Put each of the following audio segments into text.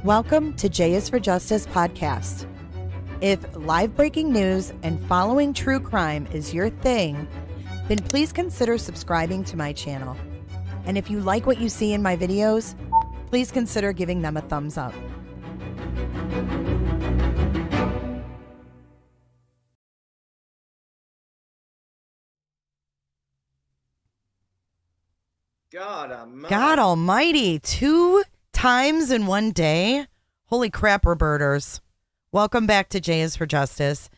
Welcome to J is for Justice podcast. If live breaking news and following true crime is your thing, then please consider subscribing to my channel. And if you like what you see in my videos, please consider giving them a thumbs up. God almighty, 2 times in one day? Holy crap, Roberters. Welcome back to J is for Justice.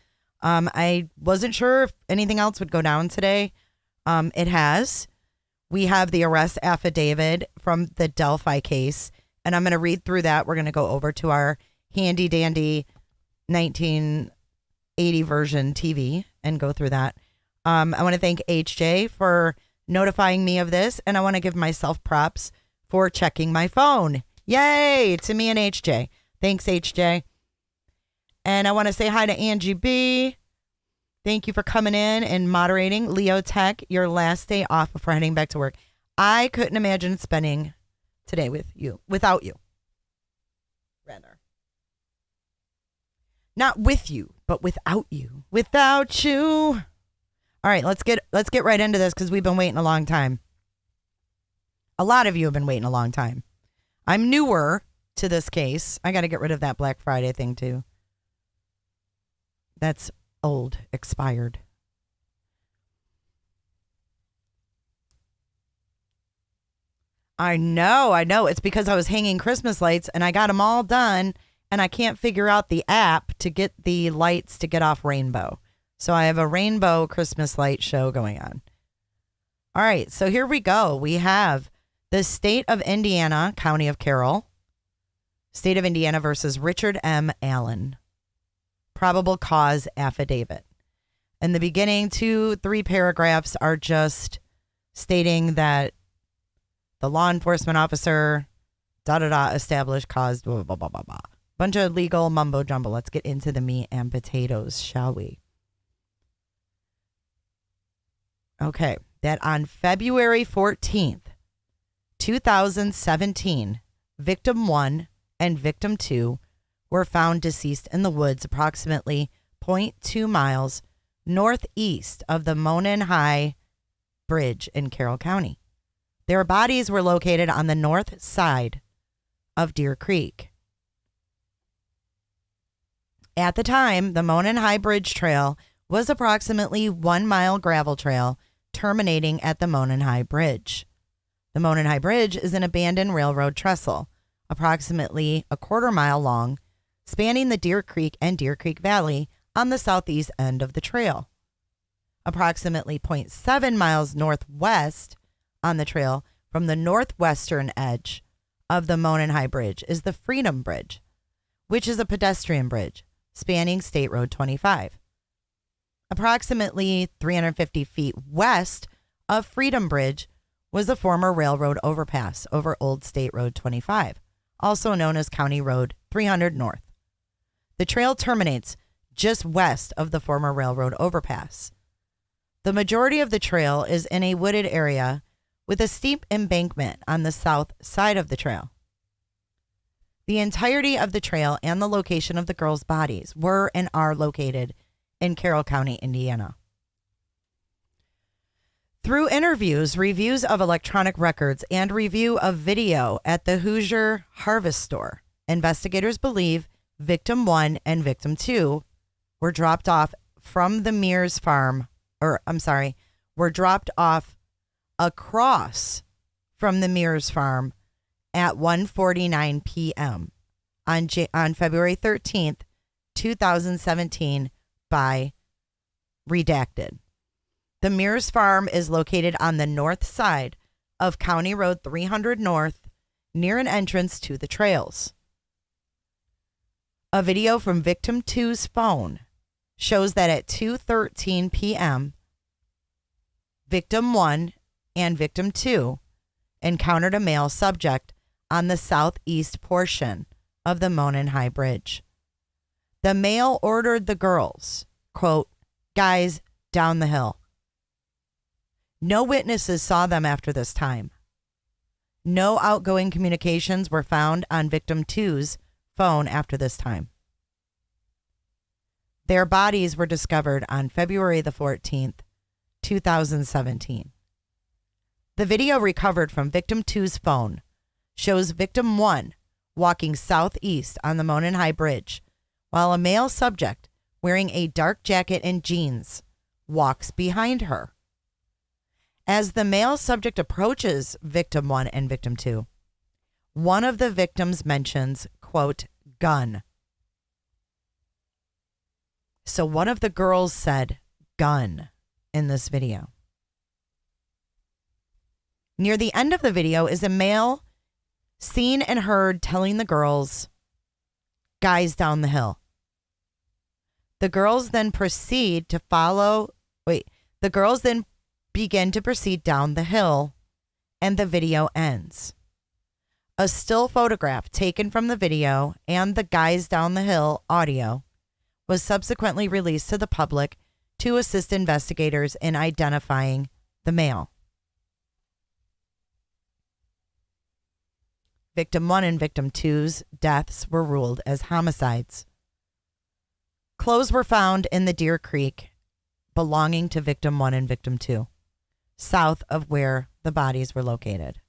I wasn't sure if anything else would go down today. It has. We have the arrest affidavit from the Delphi case, and I'm going to read through that. We're going to go over to our handy dandy 1980 version TV and go through that. I want to thank HJ for notifying me of this, and I want to give myself props for checking my phone. Yay to me and HJ. Thanks, HJ. And I want to say hi to Angie B. Thank you for coming in and moderating. Leo Tech, your last day off before heading back to work. I couldn't imagine spending today without you. Rather. Not with you, but without you. Without you. All right, let's get right into this because we've been waiting a long time. A lot of you have been waiting a long time. I'm newer to this case. I got to get rid of that Black Friday thing too. That's old, expired. I know. It's because I was hanging Christmas lights and I got them all done and I can't figure out the app to get the lights to get off rainbow. So I have a rainbow Christmas light show going on. All right, so here we go. We have the state of Indiana, county of Carroll. State of Indiana versus Richard M. Allen. Probable cause affidavit. In the beginning, 2-3 paragraphs are just stating that the law enforcement officer, established cause, blah, blah, blah, blah, blah. Bunch of legal mumbo jumbo. Let's get into the meat and potatoes, shall we? Okay, that on February 14th, 2017, victim 1 and victim 2 were found deceased in the woods approximately 0.2 miles northeast of the Monon High Bridge in Carroll County. Their bodies were located on the north side of Deer Creek. At the time, the Monon High Bridge Trail was approximately 1 mile gravel trail terminating at the Monon High Bridge. The Monon High Bridge is an abandoned railroad trestle, approximately a quarter mile long, spanning the Deer Creek and Deer Creek Valley on the southeast end of the trail. Approximately 0.7 miles northwest on the trail from the northwestern edge of the Monon High Bridge is the Freedom Bridge, which is a pedestrian bridge spanning State Road 25. Approximately 350 feet west of Freedom Bridge was a former railroad overpass over Old State Road 25, also known as County Road 300 North. The trail terminates just west of the former railroad overpass. The majority of the trail is in a wooded area with a steep embankment on the south side of the trail. The entirety of the trail and the location of the girls' bodies were and are located in Carroll County, Indiana. Through interviews, reviews of electronic records, and review of video at the Hoosier Harvest Store, investigators believe victim 1 and victim 2 were dropped off from the Mears farm, were dropped off across from the Mears farm at 1:49 p.m. on February 13th, 2017 by redacted. The Mears farm is located on the north side of County Road 300 North, near an entrance to the trails. A video from victim 2's phone shows that at 2:13 p.m., victim 1 and victim 2 encountered a male subject on the southeast portion of the Monon High Bridge. The male ordered the girls, quote, "Guys, down the hill." No witnesses saw them after this time. No outgoing communications were found on victim 2's phone after this time. Their bodies were discovered on February the 14th, 2017. The video recovered from victim 2's phone shows victim 1 walking southeast on the Monon High Bridge, while a male subject wearing a dark jacket and jeans walks behind her. As the male subject approaches victim 1 and victim 2, one of the victims mentions, quote, gun. So one of the girls said gun in this video. Near the end of the video is a male seen and heard telling the girls, guys down the hill. The girls then begin to proceed down the hill, and the video ends. A still photograph taken from the video and the guys down the hill audio was subsequently released to the public to assist investigators in identifying the male. Victim 1 and victim 2's deaths were ruled as homicides. Clothes were found in the Deer Creek belonging to victim 1 and victim 2, south of where the bodies were located.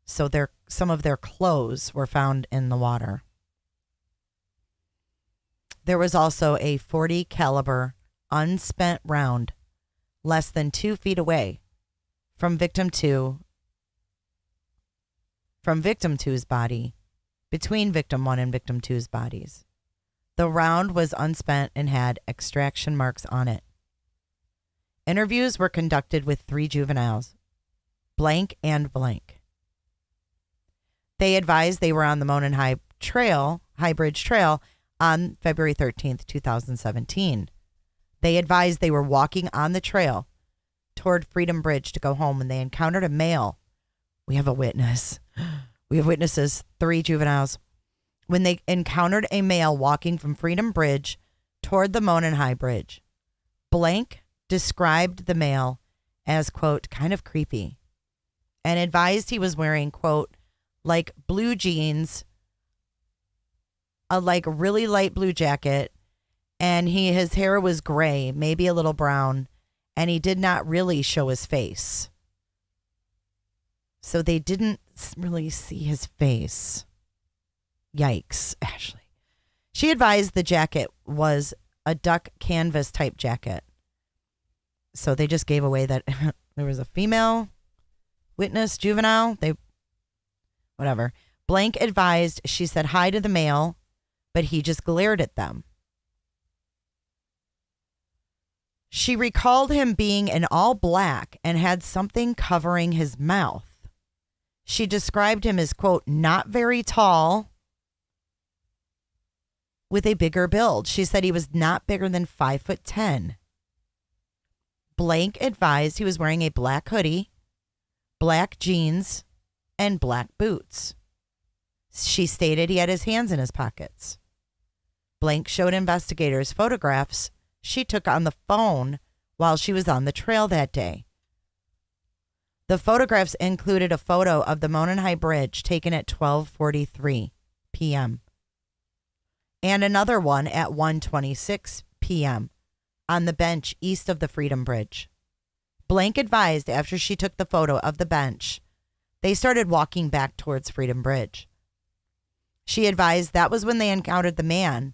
So some of their clothes were found in the water. There was also a .40 caliber unspent round less than 2 feet away from victim 2's body, between victim 1 and victim 2's bodies. The round was unspent and had extraction marks on it. Interviews were conducted with 3 juveniles, blank and blank. They advised they were on the Monon High Bridge Trail on February 13th, 2017. They advised they were walking on the trail toward Freedom Bridge to go home when they encountered a male. We have a witness. We have witnesses, 3 juveniles. When they encountered a male walking from Freedom Bridge toward the Monon High Bridge, blank described the male as, quote, kind of creepy, and advised he was wearing, quote, like blue jeans, a like really light blue jacket, and his hair was gray, maybe a little brown, and he did not really show his face. So they didn't really see his face. Yikes, Ashley. She advised the jacket was a duck canvas type jacket. So they just gave away that there was a female witness, juvenile. Whatever. Blank advised she said hi to the male, but he just glared at them. She recalled him being in all black and had something covering his mouth. She described him as, quote, not very tall, with a bigger build. She said he was not bigger than 5'10". Blank advised he was wearing a black hoodie, black jeans, and black boots. She stated he had his hands in his pockets. Blank showed investigators photographs she took on the phone while she was on the trail that day. The photographs included a photo of the Monon High Bridge taken at 12:43 p.m. and another one at 1:26 p.m. on the bench east of the Freedom Bridge. Blank advised after she took the photo of the bench, they started walking back towards Freedom Bridge. She advised that was when they encountered the man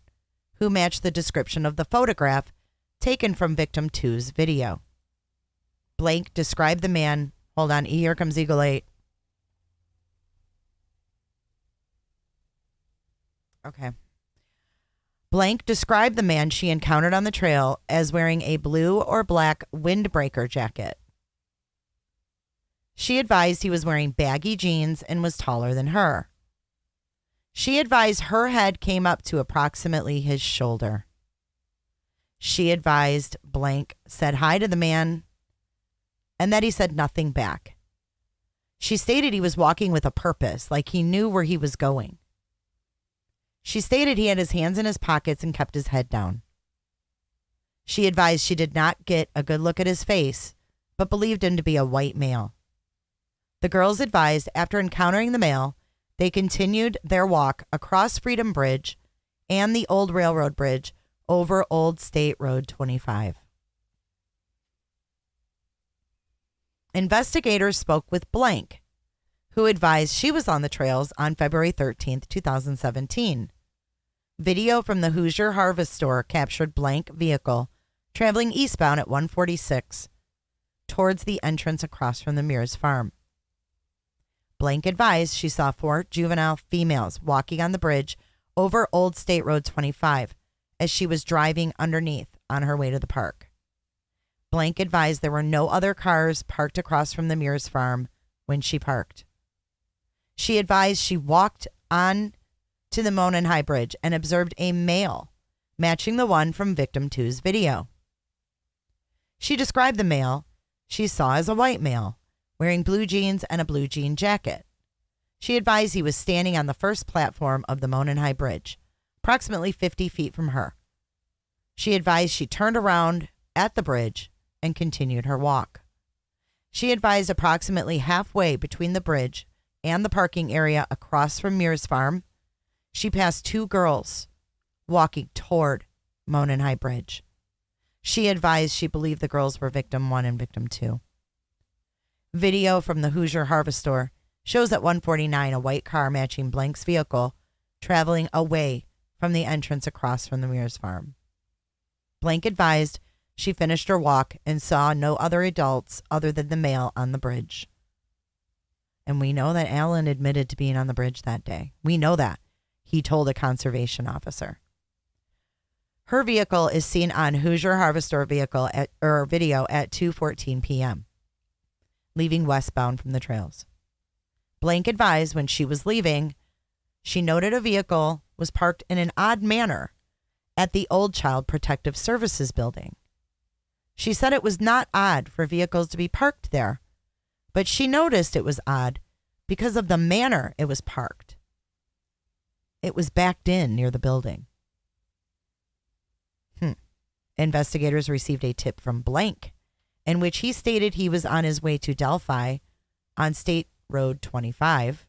who matched the description of the photograph taken from victim 2's video. Blank described the man. Hold on, here comes Eagle 8. Okay. Blank described the man she encountered on the trail as wearing a blue or black windbreaker jacket. She advised he was wearing baggy jeans and was taller than her. She advised her head came up to approximately his shoulder. She advised Blank said hi to the man and that he said nothing back. She stated he was walking with a purpose, like he knew where he was going. She stated he had his hands in his pockets and kept his head down. She advised she did not get a good look at his face, but believed him to be a white male. The girls advised after encountering the male, They continued their walk across Freedom Bridge and the old railroad bridge over Old State Road 25. Investigators spoke with Blank, who advised she was on the trails on February 13th, 2017. Video from the Hoosier Harvest Store captured Blank vehicle traveling eastbound at 146 towards the entrance across from the Mears farm. Blank advised she saw 4 juvenile females walking on the bridge over Old State Road 25 as she was driving underneath on her way to the park. Blank advised there were no other cars parked across from the Mears farm when she parked. She advised she walked on to the Monon High Bridge and observed a male matching the one from Victim 2's video. She described the male she saw as a white male, wearing blue jeans and a blue jean jacket. She advised he was standing on the first platform of the Monon High Bridge, approximately 50 feet from her. She advised she turned around at the bridge and continued her walk. She advised approximately halfway between the bridge and the parking area across from Mears Farm, she passed 2 girls walking toward Monon High Bridge. She advised she believed the girls were Victim 1 and Victim 2. Video from the Hoosier Harvest Store shows at 149 a white car matching Blank's vehicle traveling away from the entrance across from the Mears farm. Blank advised she finished her walk and saw no other adults other than the male on the bridge. And we know that Allen admitted to being on the bridge that day. We know that. He told a conservation officer. Her vehicle is seen on Hoosier Harvest Store video at 2:14 p.m., leaving westbound from the trails. Blank advised when she was leaving, she noted a vehicle was parked in an odd manner at the Old Child Protective Services building. She said it was not odd for vehicles to be parked there, but she noticed it was odd because of the manner it was parked. It was backed in near the building. Investigators received a tip from Blank in which he stated he was on his way to Delphi on State Road 25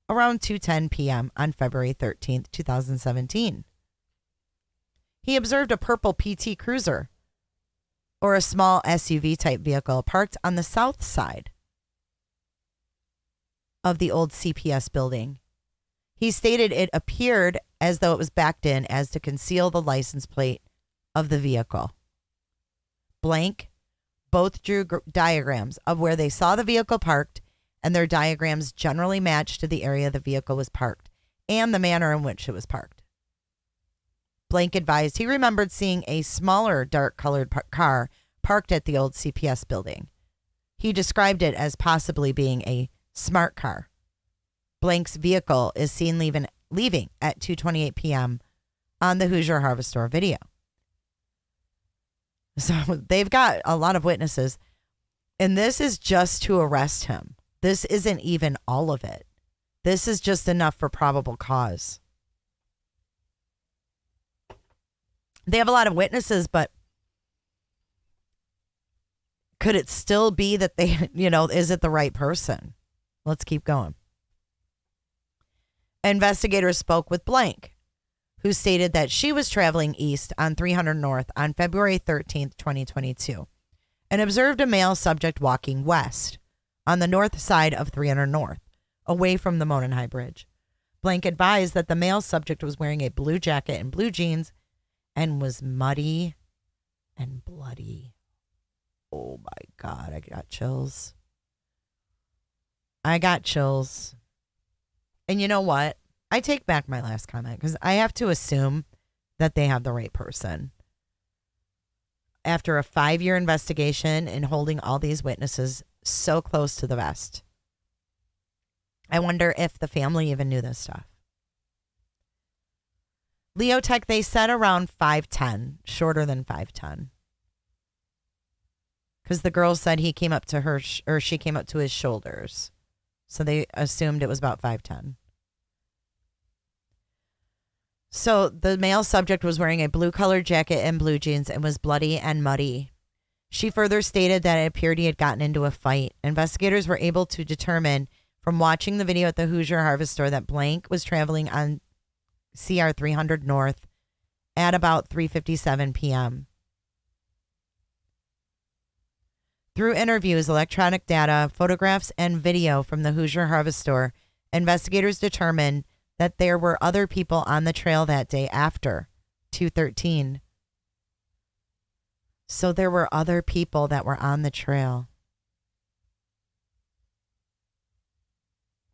around 2:10 p.m. on February 13th, 2017. He observed a purple PT Cruiser, or a small SUV type vehicle, parked on the south side of the old CPS building. He stated it appeared as though it was backed in as to conceal the license plate of the vehicle. Blank both drew diagrams of where they saw the vehicle parked, and their diagrams generally matched to the area the vehicle was parked and the manner in which it was parked. Blank advised he remembered seeing a smaller dark-colored car parked at the old CPS building. He described it as possibly being a smart car. Blank's vehicle is seen leaving at 2:28 p.m. on the Hoosier Harvest Store video. So they've got a lot of witnesses, and this is just to arrest him. This isn't even all of it. This is just enough for probable cause. They have a lot of witnesses, but could it still be that they, is it the right person? Let's keep going. Investigators spoke with Blank, who stated that she was traveling east on 300 North on February 13th, 2022, and observed a male subject walking west on the north side of 300 North, away from the Monon High Bridge. Blank advised that the male subject was wearing a blue jacket and blue jeans and was muddy and bloody. Oh my God, I got chills. And you know what? I take back my last comment because I have to assume that they have the right person. After a 5-year investigation and holding all these witnesses so close to the vest, I wonder if the family even knew this stuff. Leotech, they said around 5'10", shorter than 5'10". Because the girl said he came up to her, or she came up to his shoulders. So they assumed it was about 5'10". So the male subject was wearing a blue-colored jacket and blue jeans and was bloody and muddy. She further stated that it appeared he had gotten into a fight. Investigators were able to determine from watching the video at the Hoosier Harvest Store that Blank was traveling on CR 300 North at about 3:57 p.m. Through interviews, electronic data, photographs, and video from the Hoosier Harvest Store, investigators determined that there were other people on the trail that day after 2:13. So there were other people that were on the trail.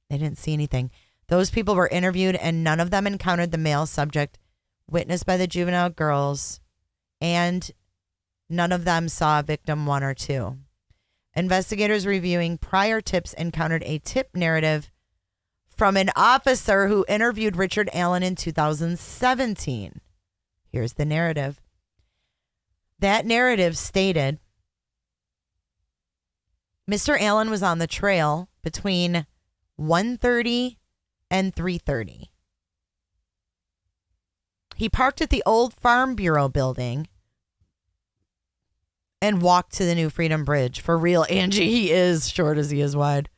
They didn't see anything. Those people were interviewed, and none of them encountered the male subject witnessed by the juvenile girls, and none of them saw victim 1 or 2. Investigators reviewing prior tips encountered a tip narrative from an officer who interviewed Richard Allen in 2017. Here's the narrative. That narrative stated, Mr. Allen was on the trail between 1:30 and 3:30. He parked at the old Farm Bureau building and walked to the new Freedom Bridge. For real, Angie, he is short as he is wide.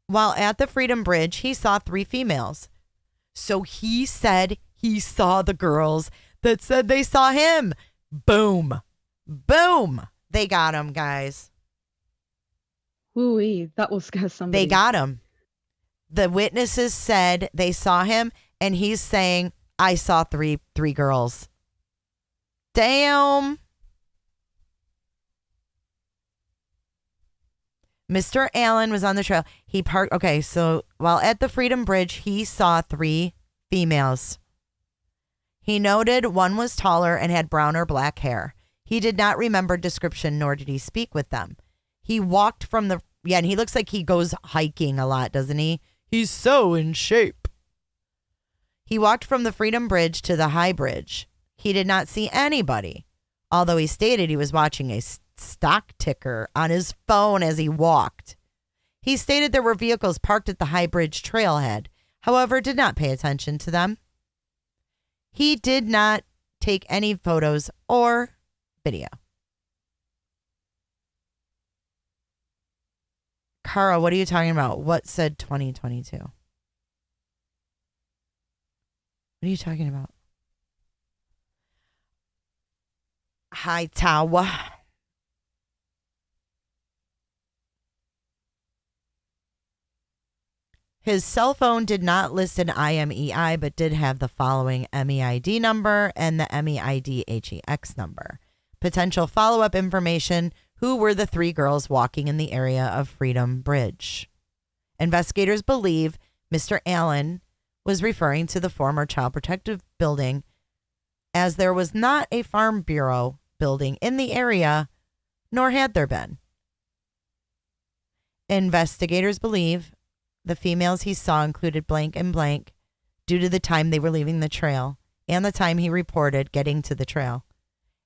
While at the Freedom Bridge, he saw 3 females. So he said he saw the girls that said they saw him. Boom. Boom. They got him, guys. Ooh-wee, that will scare somebody. They got him. The witnesses said they saw him, and he's saying, I saw three girls. Damn. Mr. Allen was on the trail. He parked. Okay, so while at the Freedom Bridge, he saw 3 females. He noted one was taller and had brown or black hair. He did not remember description, nor did he speak with them. He walked from the, and he looks like he goes hiking a lot, doesn't he? He's so in shape. He walked from the Freedom Bridge to the High Bridge. He did not see anybody, although he stated he was watching a stock ticker on his phone as he walked. He stated there were vehicles parked at the High Bridge trailhead, however, did not pay attention to them. He did not take any photos or video. Cara, what are you talking about? What said 2022? What are you talking about? Hightower. His cell phone did not list an IMEI, but did have the following MEID number and the MEID HEX number. Potential follow-up information: who were the 3 girls walking in the area of Freedom Bridge? Investigators believe Mr. Allen was referring to the former Child Protective Building, as there was not a Farm Bureau building in the area, nor had there been. Investigators believe the females he saw included blank and blank due to the time they were leaving the trail and the time he reported getting to the trail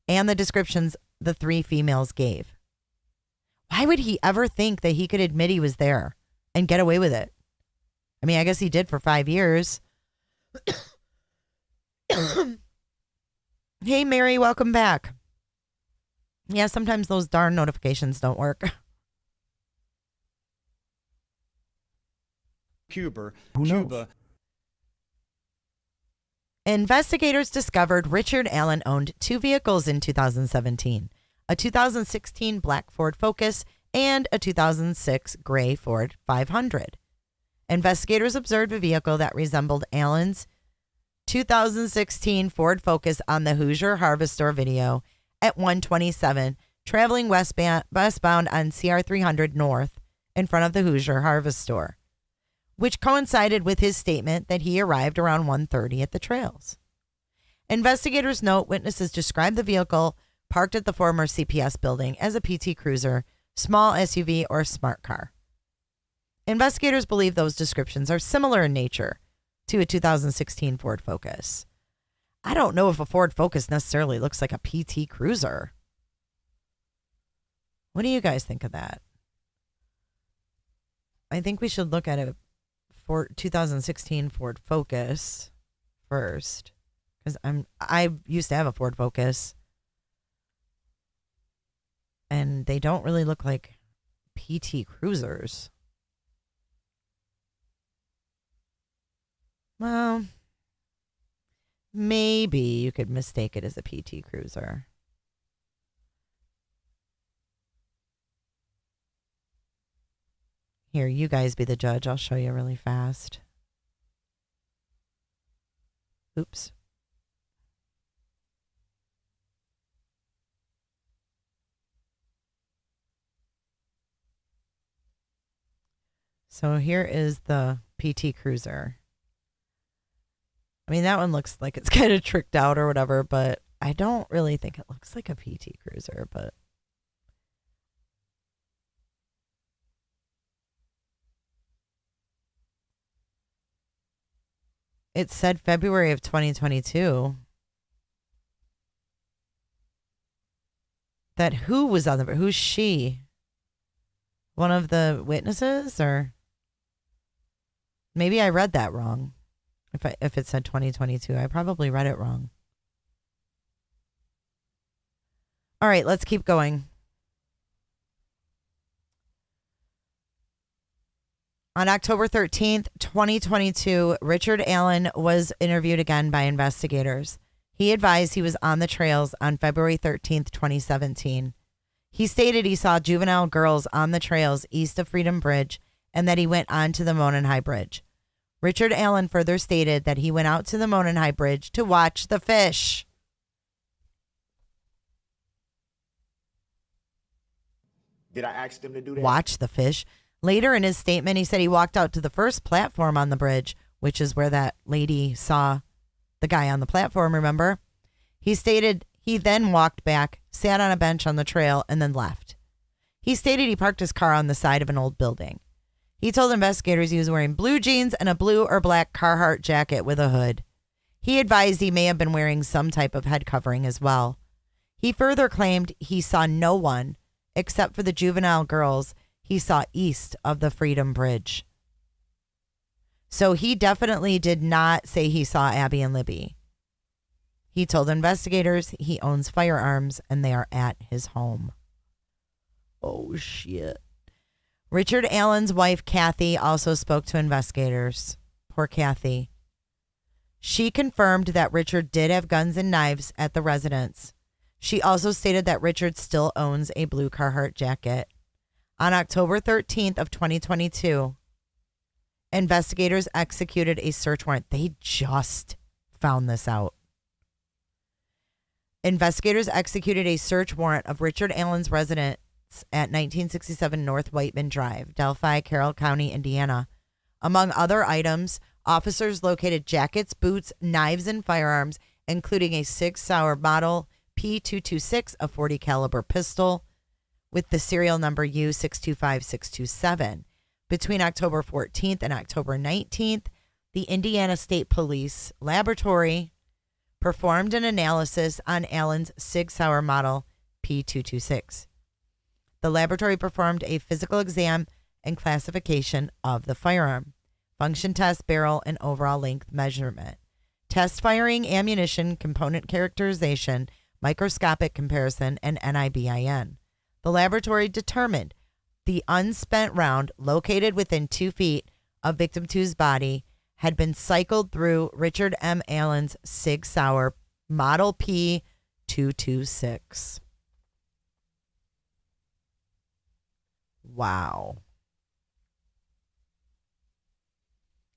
and the descriptions the 3 females gave. Why would he ever think that he could admit he was there and get away with it? I mean, I guess he did for 5 years. Hey, Mary, welcome back. Yeah, sometimes those darn notifications don't work. Cuba. Investigators discovered Richard Allen owned 2 vehicles in 2017, a 2016 black Ford Focus and a 2006 gray Ford 500. Investigators observed a vehicle that resembled Allen's 2016 Ford Focus on the Hoosier Harvest Store video at 1:27, traveling westbound on CR 300 North in front of the Hoosier Harvest Store, which coincided with his statement that he arrived around 1:30 at the trails. Investigators note witnesses described the vehicle parked at the former CPS building as a PT Cruiser, small SUV, or smart car. Investigators believe those descriptions are similar in nature to a 2016 Ford Focus. I don't know if a Ford Focus necessarily looks like a PT Cruiser. What do you guys think of that? I think we should look at a 2016 Ford Focus first, because I used to have a Ford Focus, and they don't really look like PT Cruisers. Well, maybe you could mistake it as a PT Cruiser. Here, you guys be the judge. I'll show you really fast. Oops. So here is the PT Cruiser. I mean, that one looks like it's kind of tricked out or whatever, but I don't really think it looks like a PT Cruiser, but it said February of 2022. That who was on the, who's she? One of the witnesses, or maybe I read that wrong. If it said 2022, I probably read it wrong. All right, let's keep going. On October 13th, 2022, Richard Allen was interviewed again by investigators. He advised he was on the trails on February 13th, 2017. He stated he saw juvenile girls on the trails east of Freedom Bridge and that he went on to the Mononhai Bridge. Richard Allen further stated that he went out to the Mononhai Bridge to watch the fish. Did I ask them to do that? Watch the fish. Later in his statement, he said he walked out to the first platform on the bridge, which is where that lady saw the guy on the platform, remember? He stated he then walked back, sat on a bench on the trail, and then left. He stated he parked his car on the side of an old building. He told investigators he was wearing blue jeans and a blue or black Carhartt jacket with a hood. He advised he may have been wearing some type of head covering as well. He further claimed he saw no one except for the juvenile girls he saw east of the Freedom Bridge. So he definitely did not say he saw Abby and Libby. He told investigators he owns firearms and they are at his home. Oh, shit. Richard Allen's wife, Kathy, also spoke to investigators. Poor Kathy. She confirmed that Richard did have guns and knives at the residence. She also stated that Richard still owns a blue Carhartt jacket. On October 13th of 2022, investigators executed a search warrant. They just found this out. Investigators executed a search warrant of Richard Allen's residence at 1967 North Whiteman Drive, Delphi, Carroll County, Indiana. Among other items, officers located jackets, boots, knives, and firearms, including a Sig Sauer model P226, a .40 caliber pistol with the serial number U625627. Between October 14th and October 19th, the Indiana State Police Laboratory performed an analysis on Allen's Sig Sauer model P226. The laboratory performed a physical exam and classification of the firearm, function test, barrel, and overall length measurement, test firing, ammunition, component characterization, microscopic comparison, and NIBIN. The laboratory determined the unspent round located within 2 feet of victim 2's body had been cycled through Richard M. Allen's Sig Sauer Model P226. Wow.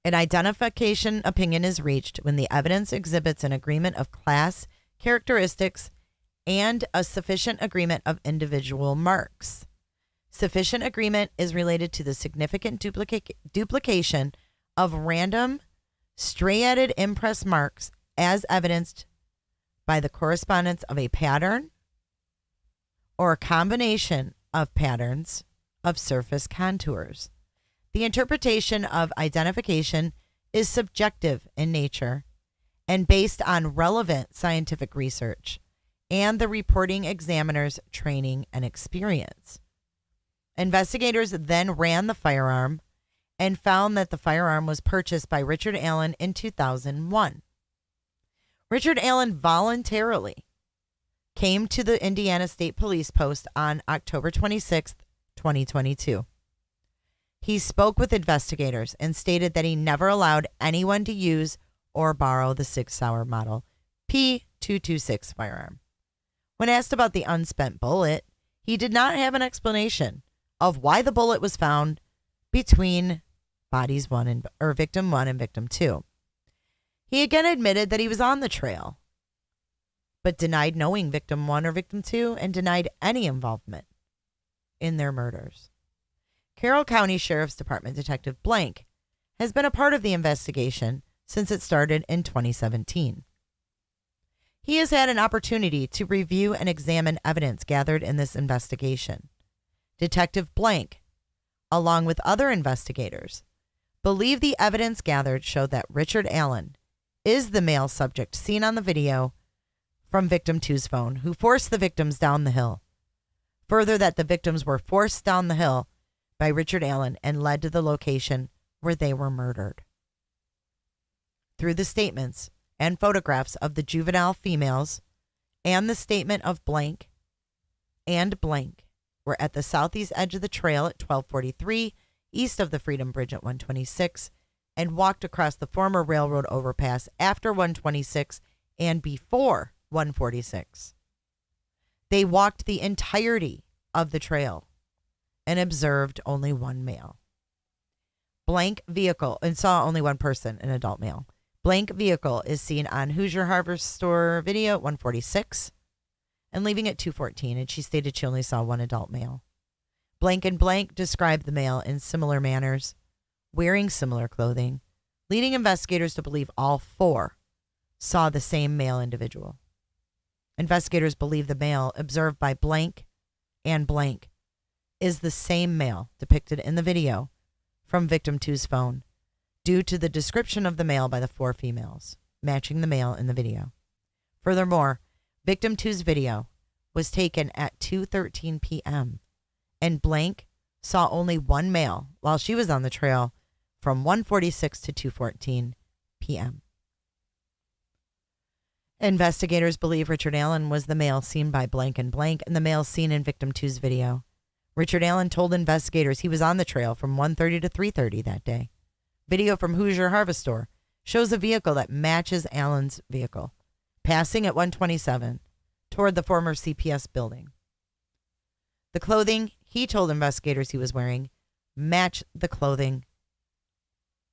An identification opinion is reached when the evidence exhibits an agreement of class characteristics and a sufficient agreement of individual marks. Sufficient agreement is related to the significant duplication of random striated impress marks as evidenced by the correspondence of a pattern or a combination of patterns of surface contours. The interpretation of identification is subjective in nature and based on relevant scientific research and the reporting examiner's training and experience. Investigators then ran the firearm and found that the firearm was purchased by Richard Allen in 2001. Richard Allen voluntarily came to the Indiana State Police Post on October 26th, 2022. He spoke with investigators and stated that he never allowed anyone to use or borrow the Sig Sauer model P226 firearm. When asked about the unspent bullet, he did not have an explanation of why the bullet was found between victim 1 and victim 2. He again admitted that he was on the trail, but denied knowing victim 1 or victim 2 and denied any involvement in their murders. Carroll County Sheriff's Department Detective Blank has been a part of the investigation since it started in 2017. He has had an opportunity to review and examine evidence gathered in this investigation. Detective Blank, along with other investigators, believe the evidence gathered showed that Richard Allen is the male subject seen on the video from victim 2's phone who forced the victims down the hill. Further, that the victims were forced down the hill by Richard Allen and led to the location where they were murdered. Through the statements and photographs of the juvenile females and the statement of Blank and Blank were at the southeast edge of the trail at 1243 east of the Freedom Bridge at 126 and walked across the former railroad overpass after 126 and before 146. They walked the entirety of the trail and observed only one male. Blank vehicle and saw only one person, an adult male. Blank vehicle is seen on Hoosier Harvest Store video at 146 and leaving at 214, and she stated she only saw one adult male. Blank and Blank described the male in similar manners, wearing similar clothing, leading investigators to believe all four saw the same male individual. Investigators believe the male observed by Blank and Blank is the same male depicted in the video from victim 2's phone due to the description of the male by the four females, matching the male in the video. Furthermore, victim 2's video was taken at 2:13 p.m. and Blank saw only one male while she was on the trail from 1:46 to 2:14 p.m. Investigators believe Richard Allen was the male seen by Blank and the male seen in victim 2's video. Richard Allen told investigators he was on the trail from 1:30 to 3:30 that day. Video from Hoosier Harvest Store shows a vehicle that matches Allen's vehicle, passing at 127 toward the former CPS building. The clothing he told investigators he was wearing matched the clothing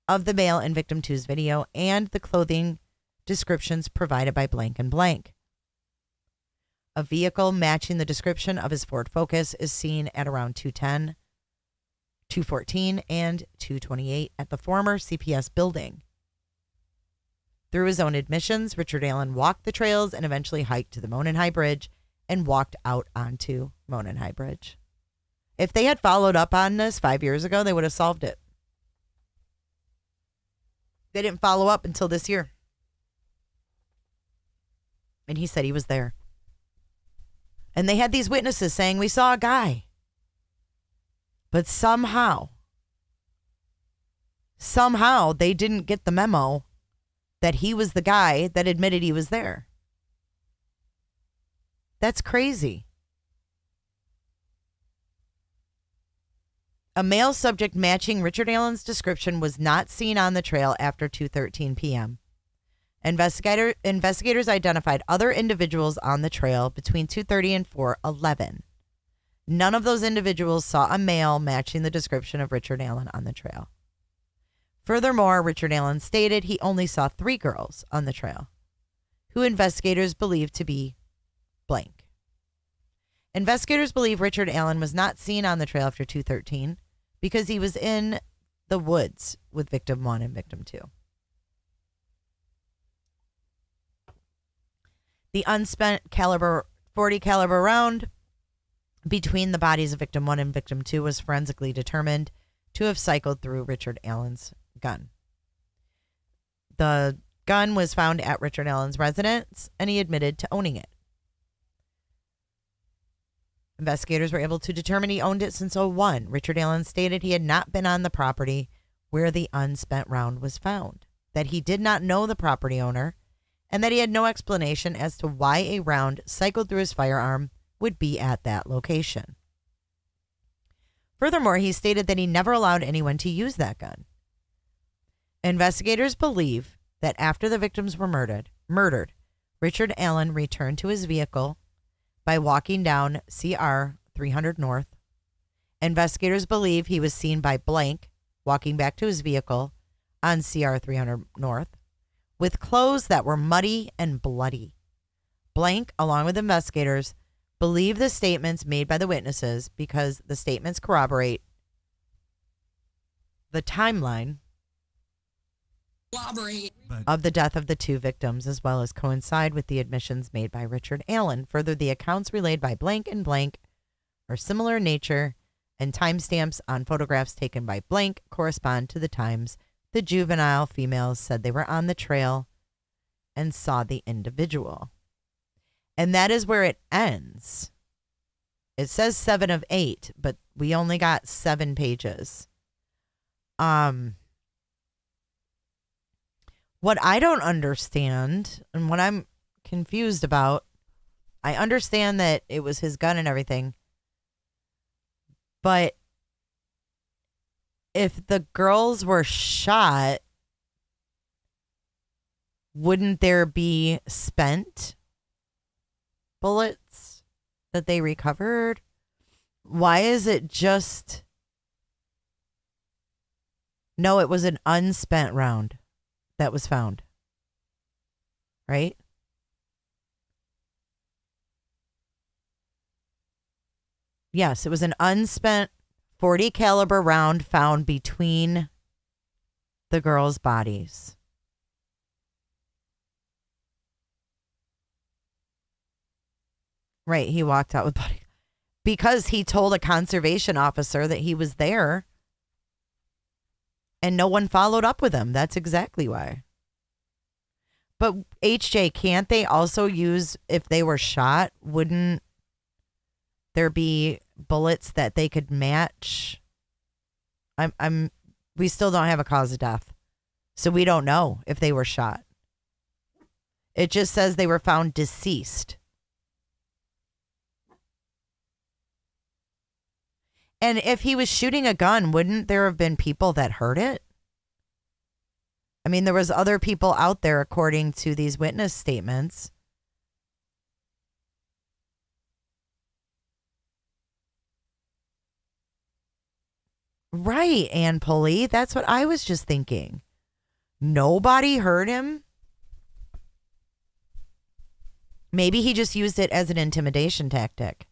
of the male in victim 2's video and the clothing descriptions provided by Blank and Blank. A vehicle matching the description of his Ford Focus is seen at around 2:10, 2:14, and 2:28 at the former CPS building. Through his own admissions, Richard Allen walked the trails and eventually hiked to the Monon High Bridge and walked out onto Monon High Bridge. If they had followed up on this 5 years ago, they would have solved it. They didn't follow up until this year. And he said he was there. And they had these witnesses saying, we saw a guy. But somehow they didn't get the memo that he was the guy that admitted he was there. That's crazy. A male subject matching Richard Allen's description was not seen on the trail after 2:13 p.m. Investigators identified other individuals on the trail between 2:30 and 4:11. None of those individuals saw a male matching the description of Richard Allen on the trail. Furthermore, Richard Allen stated he only saw 3 girls on the trail, who investigators believe to be Blank. Investigators believe Richard Allen was not seen on the trail after 2:13 because he was in the woods with victim 1 and victim 2. The unspent .40 caliber round between the bodies of victim 1 and victim 2 was forensically determined to have cycled through Richard Allen's gun. The gun was found at Richard Allen's residence, and he admitted to owning it. Investigators were able to determine he owned it since 2001. Richard Allen stated he had not been on the property where the unspent round was found, that he did not know the property owner, and that he had no explanation as to why a round cycled through his firearm would be at that location. Furthermore, he stated that he never allowed anyone to use that gun. Investigators believe that after the victims were murdered, Richard Allen returned to his vehicle by walking down CR 300 North. Investigators believe he was seen by Blank walking back to his vehicle on CR 300 North with clothes that were muddy and bloody. Blank, along with investigators, believe the statements made by the witnesses because the statements corroborate the timeline of the death of the two victims, as well as coincide with the admissions made by Richard Allen. Further, the accounts relayed by Blank and Blank are similar in nature, and timestamps on photographs taken by Blank correspond to the times the juvenile females said they were on the trail and saw the individual. And that is where it ends. It says 7 of 8, but we only got 7 pages. What I don't understand and what I'm confused about, I understand that it was his gun and everything, but if the girls were shot, wouldn't there be spent bullets that they recovered? Why is it just... No, it was an unspent round that was found. Right? Yes, it was an unspent .40 caliber round found between the girls' bodies. Right, he walked out with body because he told a conservation officer that he was there. And no one followed up with him. That's exactly why. But HJ, can't they also use, if they were shot, wouldn't there be bullets that they could match? We still don't have a cause of death. So we don't know if they were shot. It just says they were found deceased. And if he was shooting a gun, wouldn't there have been people that heard it? I mean, there was other people out there, according to these witness statements. Right, Ann Pulley. That's what I was just thinking. Nobody heard him? Maybe he just used it as an intimidation tactic.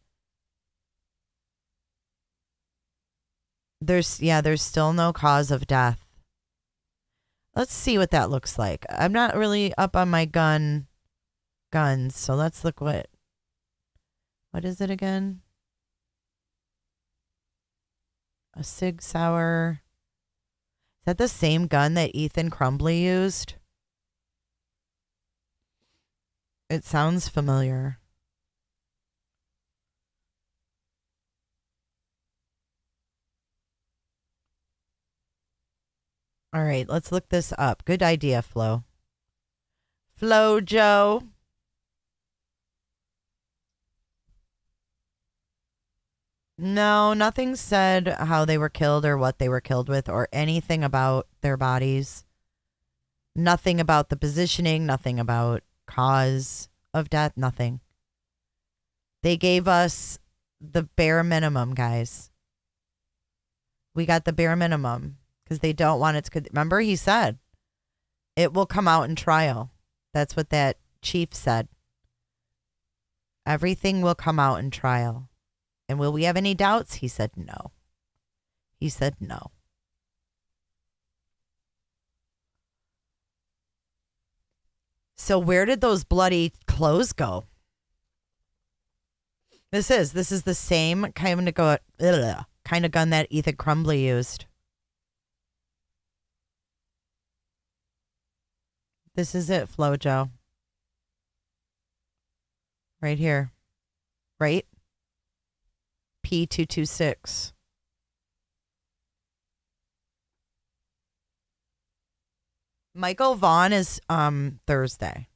There's still no cause of death. Let's see what that looks like. I'm not really up on my guns, so let's look what is it again? A Sig Sauer. Is that the same gun that Ethan Crumbley used? It sounds familiar. All right, let's look this up. Good idea, Flo. Flo Joe. No, nothing said how they were killed or what they were killed with or anything about their bodies. Nothing about the positioning, nothing about cause of death, nothing. They gave us the bare minimum, guys. We got the bare minimum. Because they don't want it to... Remember, he said, it will come out in trial. That's what that chief said. Everything will come out in trial. And will we have any doubts? He said no. He said no. So where did those bloody clothes go? This is the same kind of gun that Ethan Crumbley used. This is it, Flojo. Right here. Right? P226. Michael Vaughn is Thursday.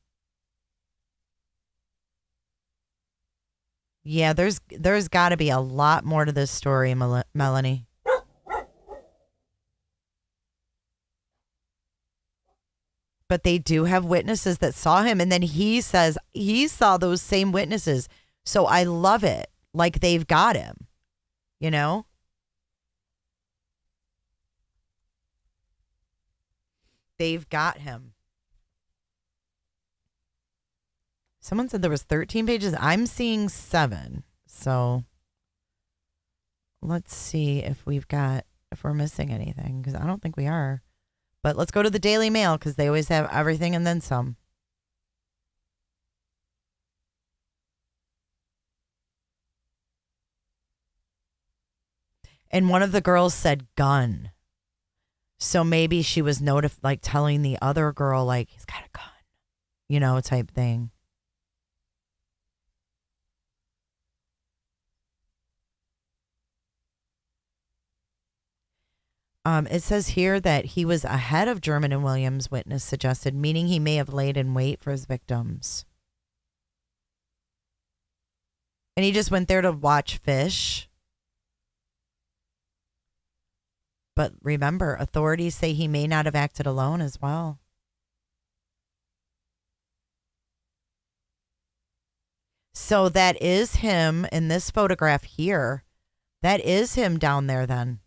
Yeah, there's got to be a lot more to this story, Melanie. But they do have witnesses that saw him, and then he says he saw those same witnesses. So I love it. Like they've got him, you know? They've got him. Someone said there was 13 pages. I'm seeing 7. So let's see if we're missing anything, because I don't think we are. But let's go to the Daily Mail, because they always have everything and then some. And one of the girls said gun. So maybe she was telling the other girl, like, he's got a gun, you know, type thing. It says here that he was ahead of German and Williams, witness suggested, meaning he may have laid in wait for his victims. And he just went there to watch fish. But remember, authorities say he may not have acted alone as well. So that is him in this photograph here. That is him down there then.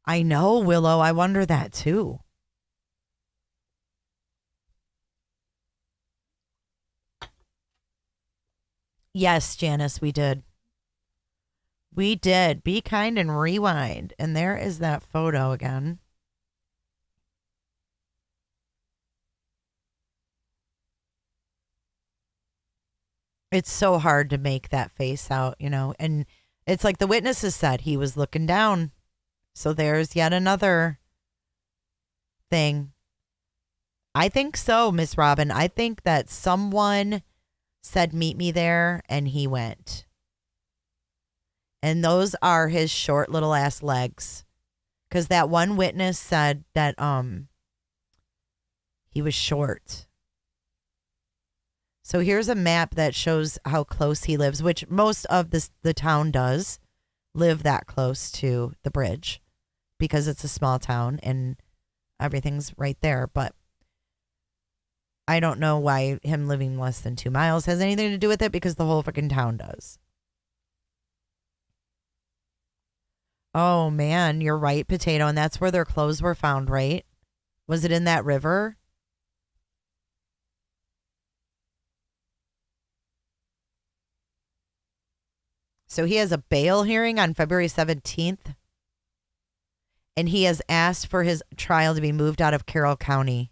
I know, Willow. I wonder that too. Yes, Janice, we did. We did. Be kind and rewind. And there is that photo again. It's so hard to make that face out, you know. And it's like the witnesses said he was looking down. So there's yet another thing. I think so, Miss Robin. I think that someone said, meet me there, and he went. And those are his short little ass legs. Because that one witness said that he was short. So here's a map that shows how close he lives, which most of the town does live that close to the bridge. Because it's a small town and everything's right there. But I don't know why him living less than 2 miles has anything to do with it, because the whole freaking town does. Oh, man, you're right, Potato. And that's where their clothes were found, right? Was it in that river? So he has a bail hearing on February 17th. And he has asked for his trial to be moved out of Carroll County.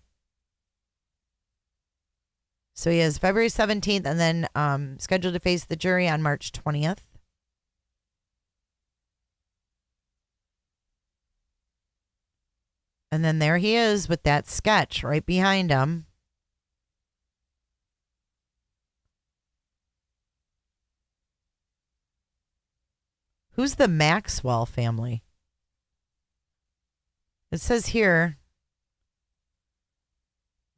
So he has February 17th and then scheduled to face the jury on March 20th. And then there he is with that sketch right behind him. Who's the Maxwell family? It says here,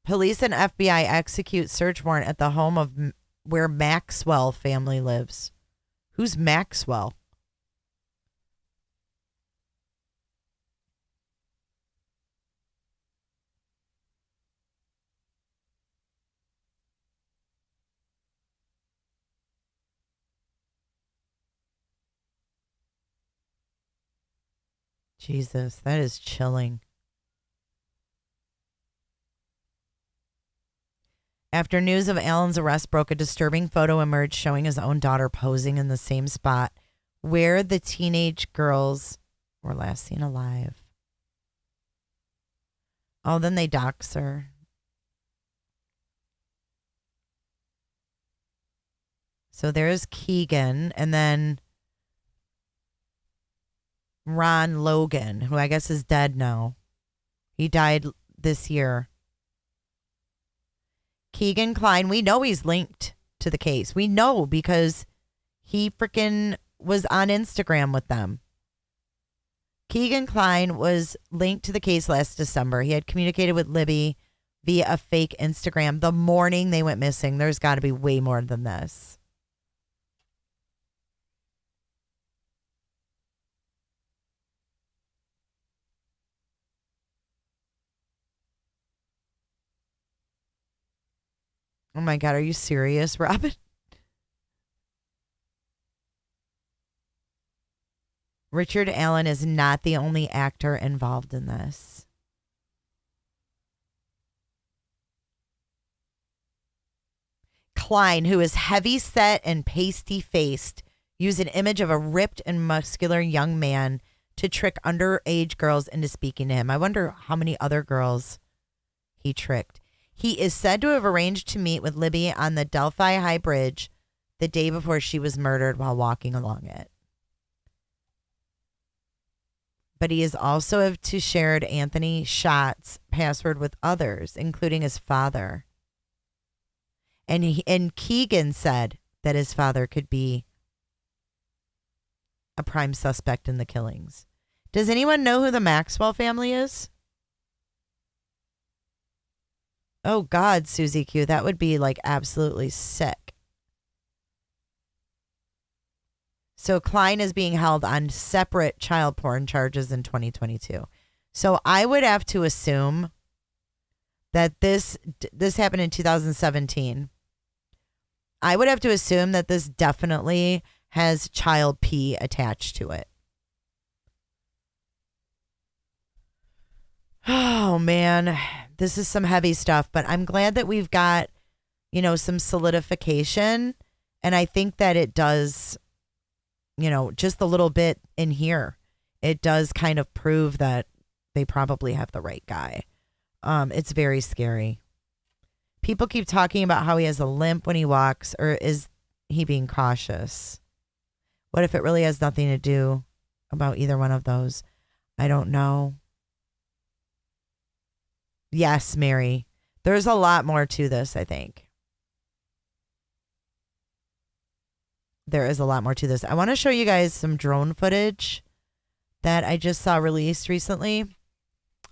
police and FBI execute search warrant at the home of where Maxwell family lives. Who's Maxwell? Jesus, that is chilling. After news of Allen's arrest broke, a disturbing photo emerged showing his own daughter posing in the same spot where the teenage girls were last seen alive. Oh, then they dox her. So there's Keegan, and then Ron Logan, who I guess is dead now. He died this year. Keegan Klein, we know he's linked to the case. We know because he freaking was on Instagram with them. Keegan Klein was linked to the case last December. He had communicated with Libby via a fake Instagram the morning they went missing. There's got to be way more than this. Oh my God, are you serious, Robin? Richard Allen is not the only actor involved in this. Klein, who is heavy set and pasty faced, used an image of a ripped and muscular young man to trick underage girls into speaking to him. I wonder how many other girls he tricked. He is said to have arranged to meet with Libby on the Delphi High Bridge the day before she was murdered while walking along it. But he is also have to shared Anthony Schott's password with others, including his father. And Keegan said that his father could be a prime suspect in the killings. Does anyone know who the Maxwell family is? Oh God, Susie Q, that would be like absolutely sick. So Klein is being held on separate child porn charges in 2022. So I would have to assume that this happened in 2017. I would have to assume that this definitely has child P attached to it. Oh man, this is some heavy stuff, but I'm glad that we've got, some solidification. And I think that it does, just a little bit in here, it does kind of prove that they probably have the right guy. It's very scary. People keep talking about how he has a limp when he walks, or is he being cautious? What if it really has nothing to do about either one of those? I don't know. Yes, Mary. There's a lot more to this, I think. There is a lot more to this. I want to show you guys some drone footage that I just saw released recently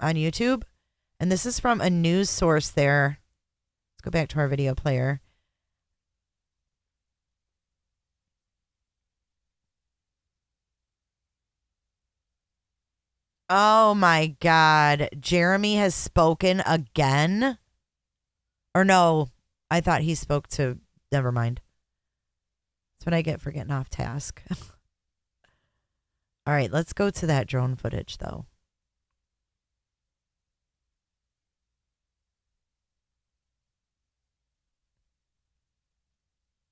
on YouTube. And this is from a news source there. Let's go back to our video player. Oh my God. Jeremy has spoken again. Or no, I thought he spoke to, never mind. That's what I get for getting off task. All right, let's go to that drone footage though.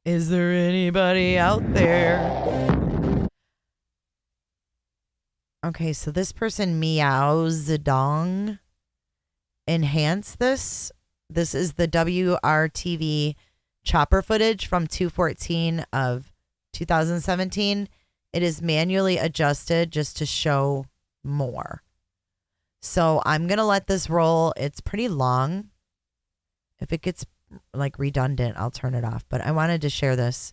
Is there anybody out there? Okay, so this person meows dong enhance this. This is the WRTV chopper footage from 2/14 of 2017. It is manually adjusted just to show more. So I'm going to let this roll. It's pretty long. If it gets like redundant, I'll turn it off. But I wanted to share this.